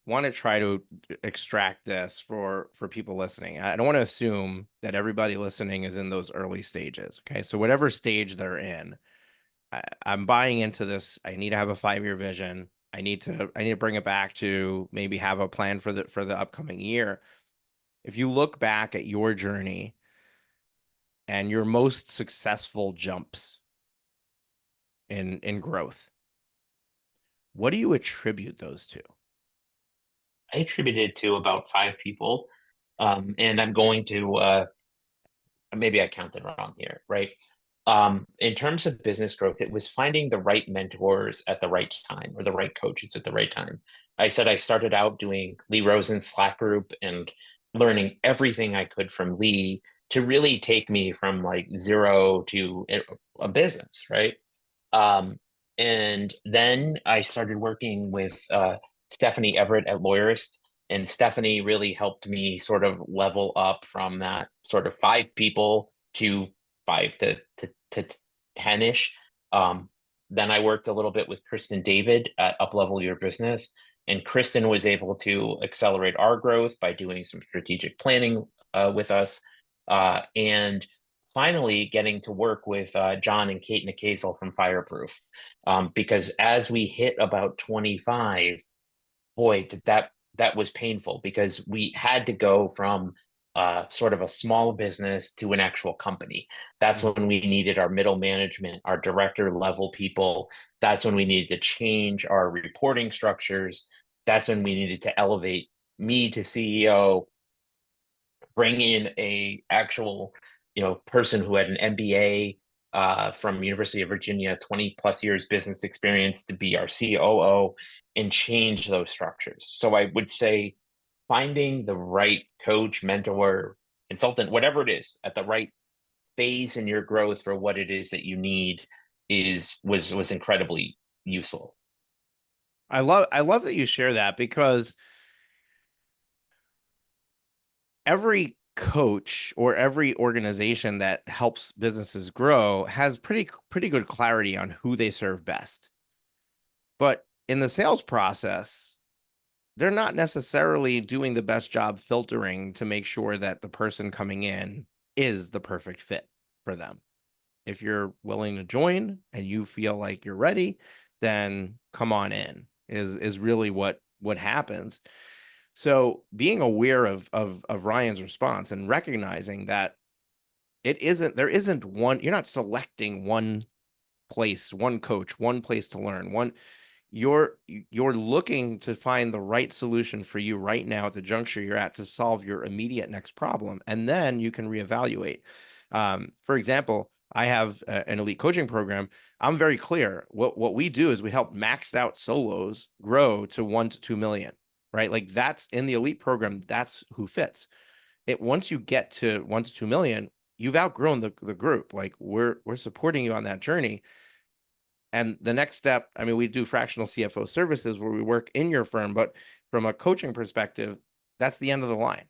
want to try to extract this for people listening, I don't want to assume that everybody listening is in those early stages. Okay, so whatever stage they're in, I'm buying into this. I need to have a 5-year vision. I need to bring it back to maybe have a plan for the upcoming year. If you look back at your journey and your most successful jumps in growth, what do you attribute those to? I attributed to about 5 people, and I'm going to maybe I counted wrong here, right? In terms of business growth, it was finding the right mentors at the right time or the right coaches at the right time. I said I started out doing Lee Rosen's Slack group and learning everything I could from Lee to really take me from like zero to a business, right? Um, and then I started working with Stephanie Everett at Lawyerist, and Stephanie really helped me sort of level up from that sort of five people to five to 10-ish. Um, then I worked a little bit with Kristen David at Uplevel Your Business, and Kristen was able to accelerate our growth by doing some strategic planning with us. And finally getting to work with John and Kate Nicazel from Fireproof. Because as we hit about 25, boy, that was painful because we had to go from sort of a small business to an actual company. That's Mm. when we needed our middle management, our director level people. That's when we needed to change our reporting structures. That's when we needed to elevate me to CEO, bring in a actual, person who had an MBA from University of Virginia, 20 plus years business experience to be our COO and change those structures. So I would say finding the right coach, mentor, consultant, whatever it is, at the right phase in your growth for what it is that you need was incredibly useful. I love that you share that because every coach or every organization that helps businesses grow has pretty good clarity on who they serve best. But in the sales process, they're not necessarily doing the best job filtering to make sure that the person coming in is the perfect fit for them. If you're willing to join and you feel like you're ready, then come on in is really what happens. So being aware of Ryan's response and recognizing that there isn't one, you're not selecting one place, one coach, one place to learn, one you're looking to find the right solution for you right now at the juncture you're at to solve your immediate next problem, and then you can reevaluate. For example, I have an elite coaching program. I'm very clear. What we do is we help maxed out solos grow to 1 to 2 million, right? Like that's in the elite program. That's who fits it. Once you get to 1 to 2 million, you've outgrown the group. Like we're supporting you on that journey. And the next step, I mean, we do fractional CFO services where we work in your firm, but from a coaching perspective, that's the end of the line.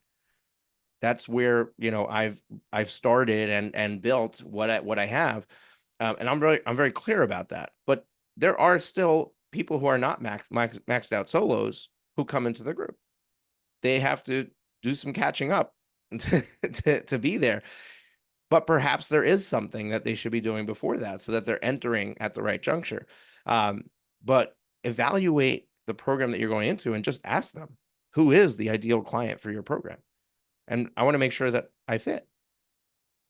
That's where, I've started and built what I have. And I'm very clear about that. But there are still people who are not maxed out solos who come into the group. They have to do some catching up to be there. But perhaps there is something that they should be doing before that so that they're entering at the right juncture. Um, but evaluate the program that you're going into and just ask them, who is the ideal client for your program? And I want to make sure that I fit.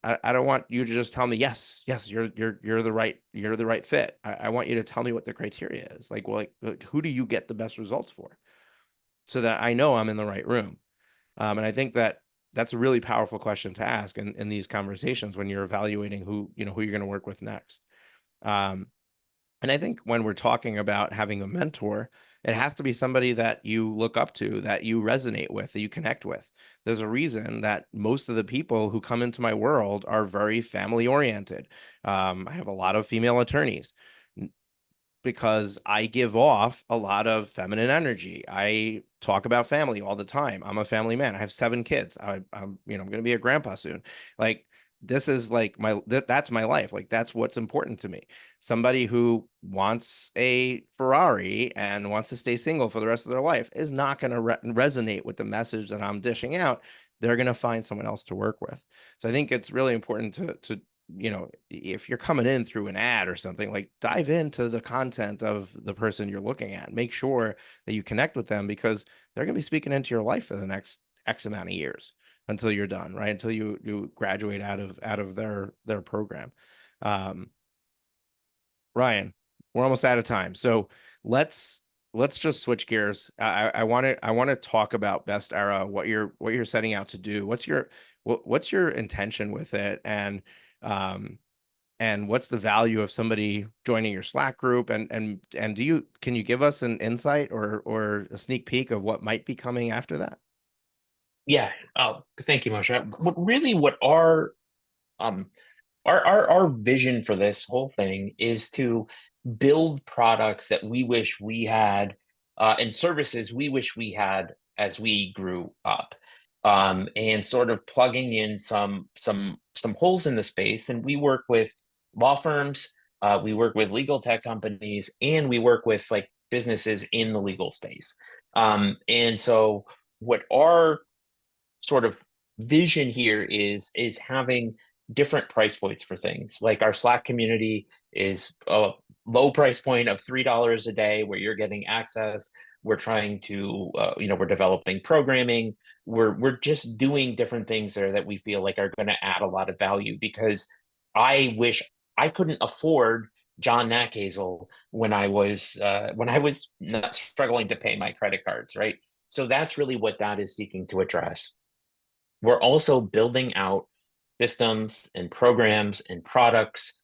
I don't want you to just tell me, yes, yes, you're the right fit. I want you to tell me what the criteria is. Like, well, like who do you get the best results for so that I know I'm in the right room? And I think that that's a really powerful question to ask in these conversations when you're evaluating who you're going to work with next. Um, and I think when we're talking about having a mentor, it has to be somebody that you look up to, that you resonate with, that you connect with. There's a reason that most of the people who come into my world are very family oriented. I have a lot of female attorneys because I give off a lot of feminine energy. I talk about family all the time. I'm a family man. I have 7 kids. I'm going to be a grandpa soon. Like this is like that's my life. Like that's what's important to me. Somebody who wants a Ferrari and wants to stay single for the rest of their life is not going to resonate with the message that I'm dishing out. They're going to find someone else to work with. So I think it's really important to if you're coming in through an ad or something, like dive into the content of the person you're looking at. Make sure that you connect with them because they're going to be speaking into your life for the next X amount of years until you're done, right? Until you graduate out of their program. Um, Ryan, we're almost out of time. So let's let's just switch gears. I want to talk about Best Era, what you're setting out to do. What's your intention with it? And um and what's the value of somebody joining your Slack group? And can you give us an insight or a sneak peek of what might be coming after that? Yeah. Oh, thank you, Moshe. What um our vision for this whole thing is to build products that we wish we had, and services we wish we had as we grew up, and sort of plugging in some holes in the space. And we work with law firms, we work with legal tech companies, and we work with like businesses in the legal space. And so what our sort of vision here is having different price points for things. Like our Slack community is a low price point of $3 a day where you're getting access. We're trying to, we're developing programming. We're just doing different things there that we feel like are going to add a lot of value, because I wish I couldn't afford John Nackhazel when I was not struggling to pay my credit cards, right? So that's really what that is seeking to address. We're also building out systems and programs and products,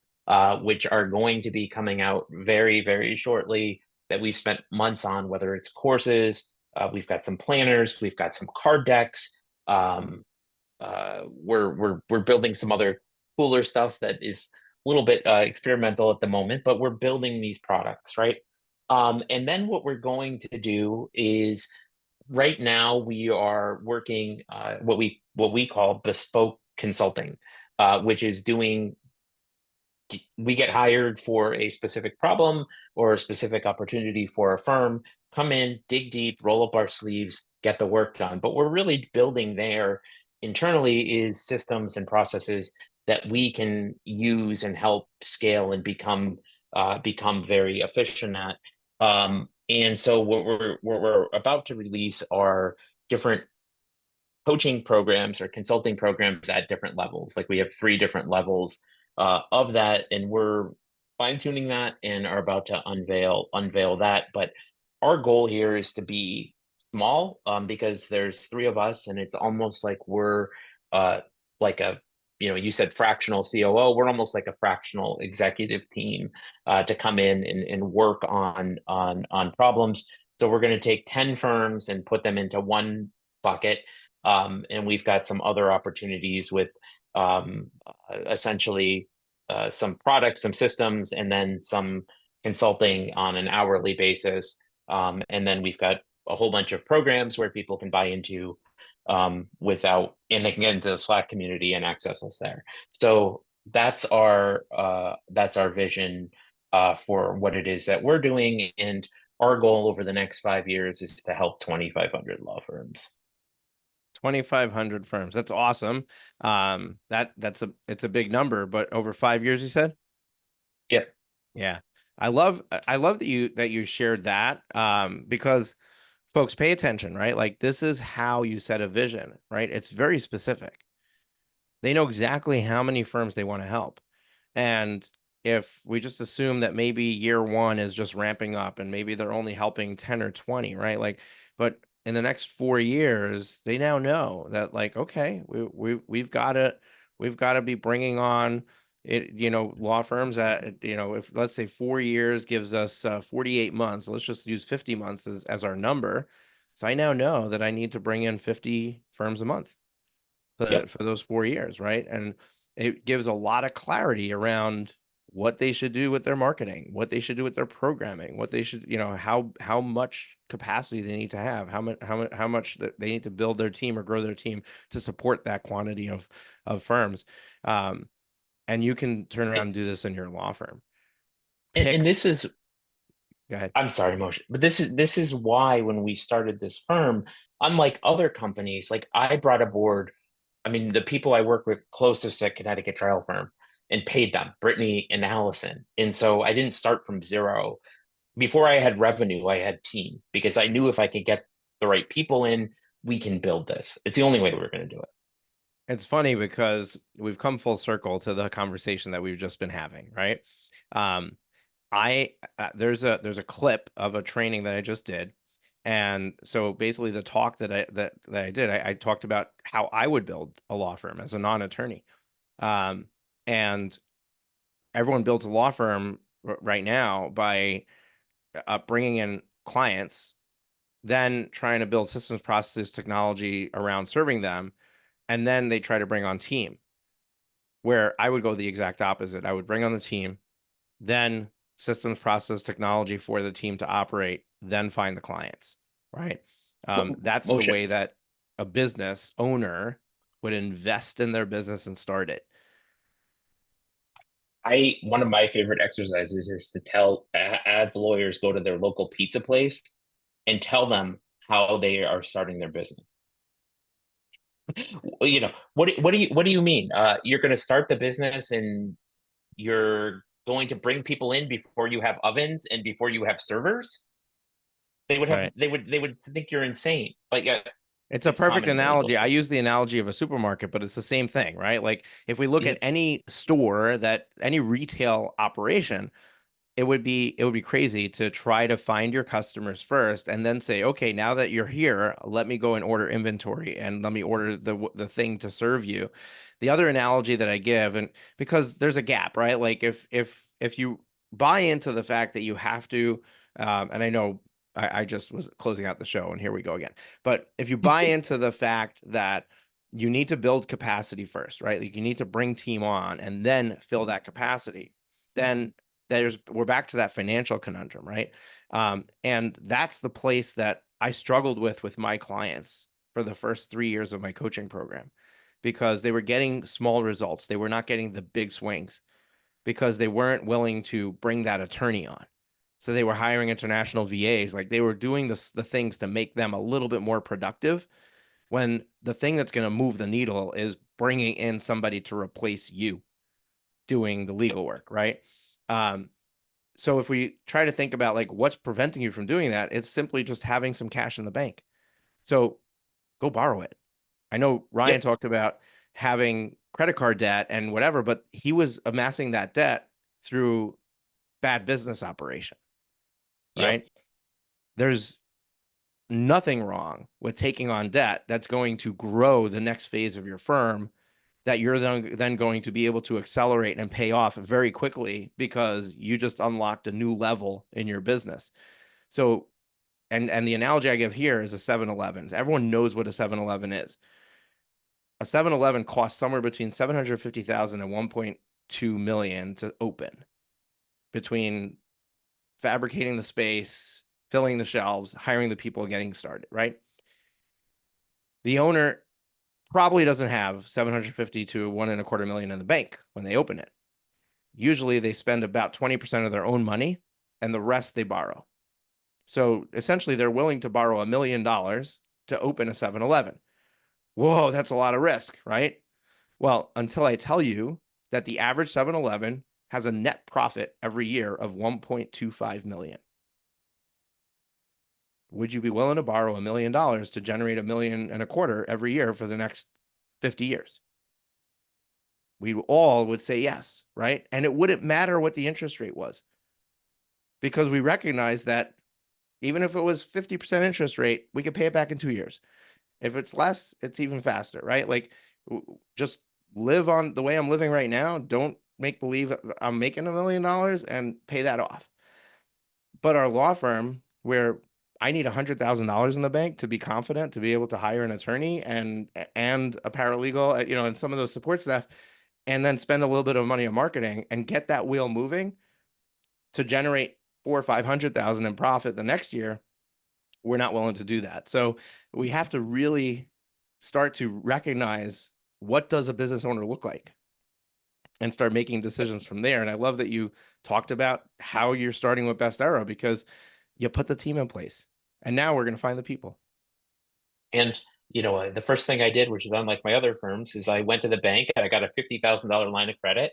which are going to be coming out very, very shortly, that we've spent months on, whether it's courses, we've got some planners, we've got some card decks. Um, we're building some other cooler stuff that is a little bit experimental at the moment, but we're building these products, right? And then what we're going to do is, right now we are working what we call bespoke consulting, which is doing, we get hired for a specific problem or a specific opportunity for a firm, come in, dig deep, roll up our sleeves, get the work done. But we're really building there internally is systems and processes that we can use and help scale and become very efficient at. And so what we're about to release are different coaching programs or consulting programs at different levels. Like we have three different levels of that, and we're fine tuning that and are about to unveil that. But our goal here is to be small, because there's three of us, and it's almost like we're uh, like a, you said fractional COO. We're almost like a fractional executive team to come in and work on problems. So we're going to take 10 firms and put them into one bucket, and we've got some other opportunities with essentially some products, some systems, and then some consulting on an hourly basis. And then we've got a whole bunch of programs where people can buy into, and they can get into the Slack community and access us there. So that's our vision for what it is that we're doing. And our goal over the next 5 years is to help 2,500 law firms. 2,500 firms. That's awesome. It's a big number, but over 5 years, you said? Yeah. Yeah. I love that you shared that, because folks, pay attention, right? Like, this is how you set a vision, right? It's very specific. They know exactly how many firms they want to help. And if we just assume that maybe year one is just ramping up and maybe they're only helping 10 or 20, right? Like, but in the next 4 years, they now know that, like, okay, we've got to be bringing on it, law firms that, if let's say 4 years gives us 48 months, let's just use 50 months as our number. So I now know that I need to bring in 50 firms a month Yep. for those 4 years, right? And it gives a lot of clarity around what they should do with their marketing, what they should do with their programming, what they should, how much capacity they need to have, how much that they need to build their team or grow their team to support that quantity of firms. Um, and you can turn around and do this in your law firm. And Pick, this is, go ahead. I'm sorry, Moshe, but this is why when we started this firm, unlike other companies, like I brought aboard, I mean, the people I work with closest to Connecticut trial firm and paid them, Brittany and Allison. And so I didn't start from zero. Before I had revenue, I had team, because I knew if I could get the right people in, we can build this. It's the only way we're going to do it. It's funny because we've come full circle to the conversation that we've just been having, right? Um, I there's a clip of a training that I just did, and so basically the talk that I did, I talked about how I would build a law firm as a non-attorney, um, and everyone builds a law firm right now by bringing in clients, then trying to build systems, processes, technology around serving them, and then they try to bring on team. Where I would go the exact opposite. I would bring on the team, then systems, process, technology for the team to operate, then find the clients, right? That's the Moshe, way that a business owner would invest in their business and start it. I one of my favorite exercises is to have lawyers go to their local pizza place and tell them how they are starting their business. What do you mean? You're going to start the business and you're going to bring people in before you have ovens and before you have servers? Right. They would think you're insane. But yeah, It's a it's perfect common in the legal analogy. I space. use the analogy of a supermarket, but it's the same thing, right? Like if we look at Mhm. any store that any retail operation, it would be crazy to try to find your customers first and then say, okay, now that you're here, let me go and order inventory and let me order the thing to serve you. The other analogy that I give, and because there's a gap, right? Like if you buy into the fact that you have to, and I know I just was closing out the show and here we go again. But if you buy into the fact that you need to build capacity first, right? Like you need to bring team on and then fill that capacity, then we're back to that financial conundrum, right? And that's the place that I struggled with my clients for the first 3 years of my coaching program because they were getting small results. They were not getting the big swings because they weren't willing to bring that attorney on. So they were hiring international VAs, like they were doing the things to make them a little bit more productive when the thing that's going to move the needle is bringing in somebody to replace you doing the legal work, right? Um, so if we try to think about like what's preventing you from doing that, it's simply just having some cash in the bank. So go borrow it. I know Ryan Yep, talked about having credit card debt and whatever, but he was amassing that debt through bad business operation, yep. right? There's nothing wrong with taking on debt that's going to grow the next phase of your firm that you're then going to be able to accelerate and pay off very quickly because you just unlocked a new level in your business. So, and the analogy I give here is a 7-Eleven. Everyone knows what a 7-Eleven is. A 7-Eleven costs somewhere between 750,000 and 1.2 million to open between fabricating the space, filling the shelves, hiring the people, getting started, right? The owner probably doesn't have 750 to 1.25 million in the bank when they open it. Usually they spend about 20% of their own money and the rest they borrow. So essentially they're willing to borrow $1 million to open a 7-Eleven. Whoa, that's a lot of risk, right? Well, until I tell you that the average 7-Eleven has a net profit every year of 1.25 million. Would you be willing to borrow $1 million to generate 1.25 million every year for the next 50 years? We all would say yes, right? And it wouldn't matter what the interest rate was because we recognize that even if it was 50% interest rate, we could pay it back in 2 years. If it's less, it's even faster, right? Like just live on the way I'm living right now. Don't make believe I'm making $1 million and pay that off. But our law firm, where I need $100,000 in the bank to be confident to be able to hire an attorney and a paralegal, and some of those support staff, and then spend a little bit of money on marketing and get that wheel moving to generate 400,000 or 500,000 in profit the next year. We're not willing to do that. So we have to really start to recognize what does a business owner look like and start making decisions from there. And I love that you talked about how you're starting with Best Era because you put the team in place. And now we're going to find the people. And the first thing I did, which is unlike my other firms, is I went to the bank and I got a $50,000 line of credit,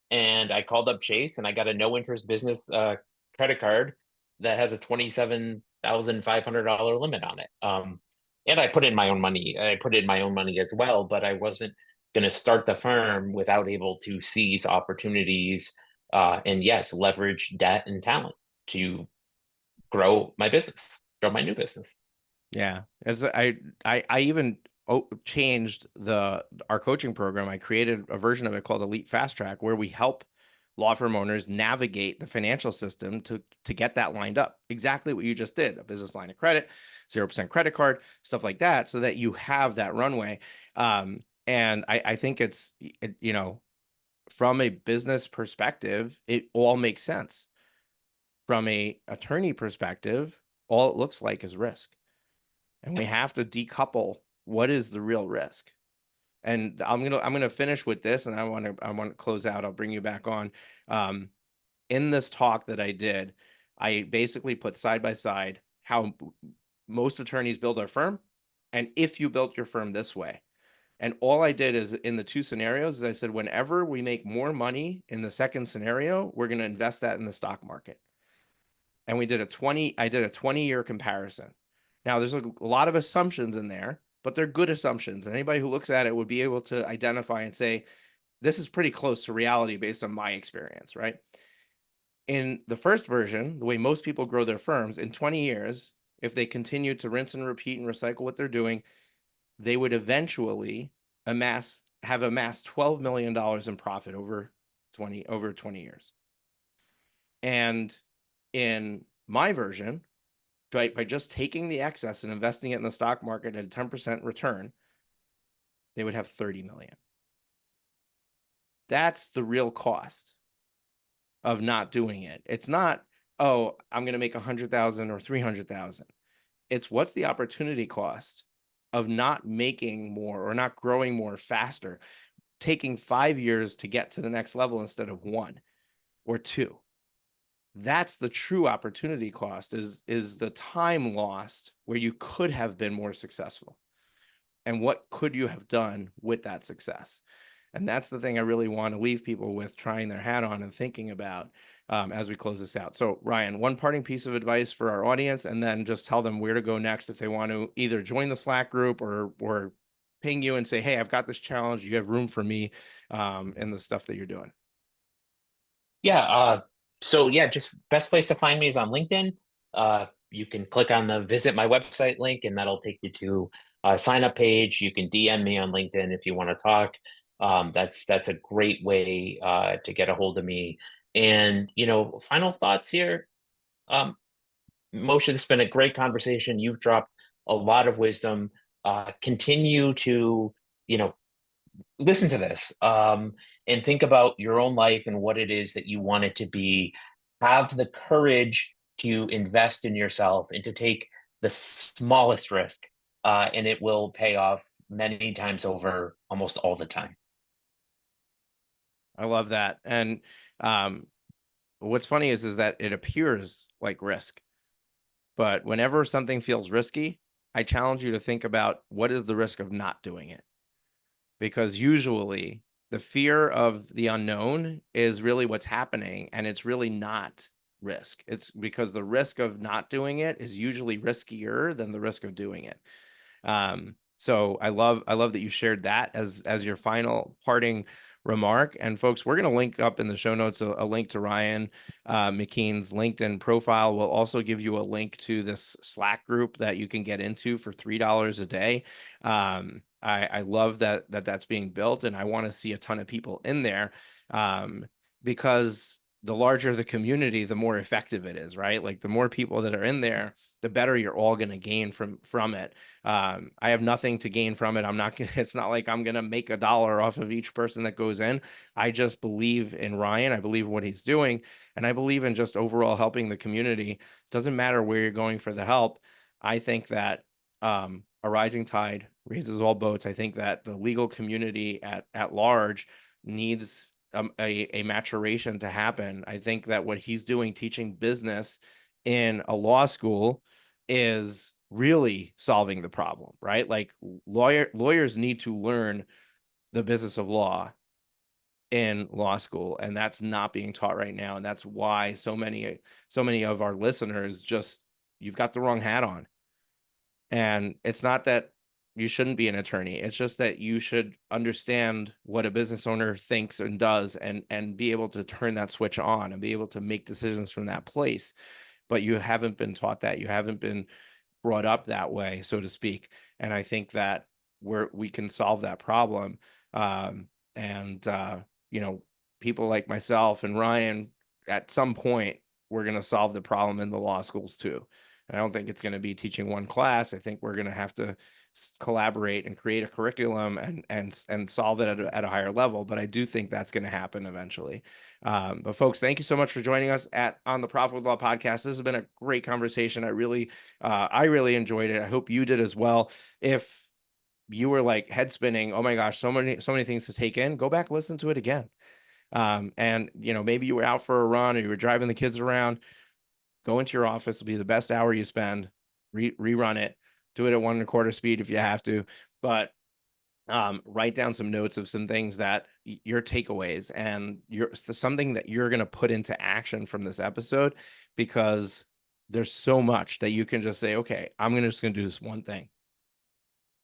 and I called up Chase and I got a no interest business credit card that has a $27,500 limit on it. And I put in my own money. I put in my own money as well, but I wasn't going to start the firm without able to seize opportunities and yes, leverage debt and talent to grow my business, grow my new business. Yeah. As I even changed our coaching program. I created a version of it called Elite Fast Track where we help law firm owners navigate the financial system to get that lined up. Exactly what you just did, a business line of credit, 0% credit card, stuff like that, so that you have that runway. And I think you know, from a business perspective, it all makes sense. From a attorney perspective, all it looks like is risk. And we have to decouple what is the real risk. And I'm gonna finish with this, and I want to close out. I'll bring you back on. Um, in this talk that I did, I basically put side by side how most attorneys build their firm, and if you built your firm this way. And all I did is in the two scenarios is I said, whenever we make more money in the second scenario, we're going to invest that in the stock market. And I did a 20-year comparison. Now there's a lot of assumptions in there, but they're good assumptions. And anybody who looks at it would be able to identify and say, this is pretty close to reality based on my experience, right? In the first version, the way most people grow their firms in 20 years, if they continue to rinse and repeat and recycle what they're doing, they would eventually have amassed $12 million in profit over 20 years. And in my version, by just taking the excess and investing it in the stock market at a 10% return, they would have 30 million. That's the real cost of not doing it. It's not, oh, I'm going to make 100,000 or 300,000. It's what's the opportunity cost of not making more or not growing more faster, taking 5 years to get to the next level instead of 1 or 2. That's the true opportunity cost, is the time lost where you could have been more successful. And what could you have done with that success? And that's the thing I really want to leave people with trying their hat on and thinking about as we close this out. So Ryan, one parting piece of advice for our audience, and then just tell them where to go next if they want to either join the Slack group or ping you and say, hey, I've got this challenge. You have room for me in the stuff that you're doing. Yeah. So yeah, just best place to find me is on LinkedIn. You can click on the visit my website link, and that'll take you to a sign up page. You can DM me on LinkedIn if you want to talk. That's a great way to get a hold of me. And final thoughts here. Um, Moshe, this has been a great conversation. You've dropped a lot of wisdom. Continue to, you know, listen to this and think about your own life and what it is that you want it to be. Have the courage to invest in yourself and to take the smallest risk, and it will pay off many times over, almost all the time. I love that. And um, what's funny is that it appears like risk, but whenever something feels risky, I challenge you to think about what is the risk of not doing it. Because usually the fear of the unknown is really what's happening, and it's really not risk. It's because the risk of not doing it is usually riskier than the risk of doing it. So I love that you shared that as your final parting remark. And folks, we're going to link up in the show notes a link to Ryan McKeen's LinkedIn profile. We'll also give you a link to this Slack group that you can get into for $3 a day. I love that's being built, and I want to see a ton of people in there because the larger the community, the more effective it is, right? Like the more people that are in there, the better you're all going to gain from it. I have nothing to gain from it. I'm not gonna, it's not like I'm going to make $1 off of each person that goes in. I just believe in Ryan. I believe in what he's doing. And I believe in just overall helping the community. Doesn't matter where you're going for the help. I think that a rising tide raises all boats. I think that the legal community at large needs a maturation to happen. I think that what he's doing, teaching business in a law school, is really solving the problem, right? Like lawyers need to learn the business of law in law school, and that's not being taught right now. And that's why so many of our listeners just, you've got the wrong hat on. And it's not that you shouldn't be an attorney. It's just that you should understand what a business owner thinks and does, and be able to turn that switch on and be able to make decisions from that place. But you haven't been taught that. You haven't been brought up that way, so to speak. And I think that we can solve that problem. And you know, people like myself and Ryan, at some point, we're going to solve the problem in the law schools too. And I don't think it's going to be teaching one class. I think we're going to have to collaborate and create a curriculum and solve it at a higher level. But I do think that's going to happen eventually. But folks, thank you so much for joining us on the Profit with Law podcast. This has been a great conversation. I really enjoyed it. I hope you did as well. If you were like head spinning, oh my gosh, so many things to take in, go back, listen to it again. And maybe you were out for a run or you were driving the kids around, go into your office. It'll be the best hour you spend, rerun it, do it at 1.25 speed if you have to, but write down some notes of some things that your takeaways and something that you're going to put into action from this episode, because there's so much that you can just say, okay, I'm just going to do this one thing.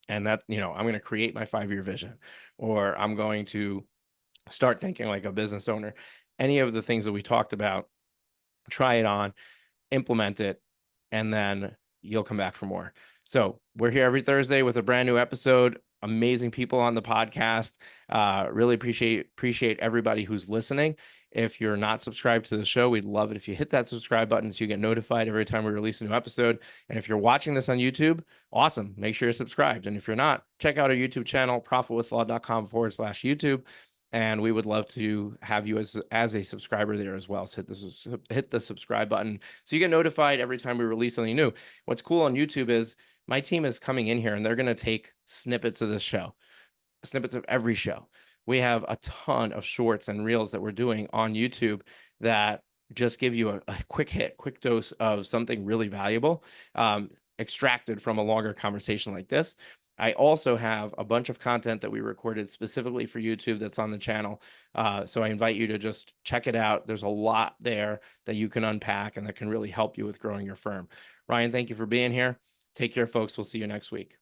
And that, I'm going to create my 5-year vision, or I'm going to start thinking like a business owner. Any of the things that we talked about, try it on, implement it, and then you'll come back for more. So we're here every Thursday with a brand new episode. Amazing people on the podcast. Really appreciate everybody who's listening. If you're not subscribed to the show, we'd love it if you hit that subscribe button so you get notified every time we release a new episode. And if you're watching this on YouTube, awesome. Make sure you're subscribed. And if you're not, check out our YouTube channel, profitwithlaw.com/YouTube. And we would love to have you as a subscriber there as well. So hit the subscribe button so you get notified every time we release something new. What's cool on YouTube is my team is coming in here and they're going to take snippets of this show, snippets of every show. We have a ton of shorts and reels that we're doing on YouTube that just give you a quick dose of something really valuable, extracted from a longer conversation like this. I also have a bunch of content that we recorded specifically for YouTube that's on the channel. So I invite you to just check it out. There's a lot there that you can unpack and that can really help you with growing your firm. Ryan, thank you for being here. Take care, folks. We'll see you next week.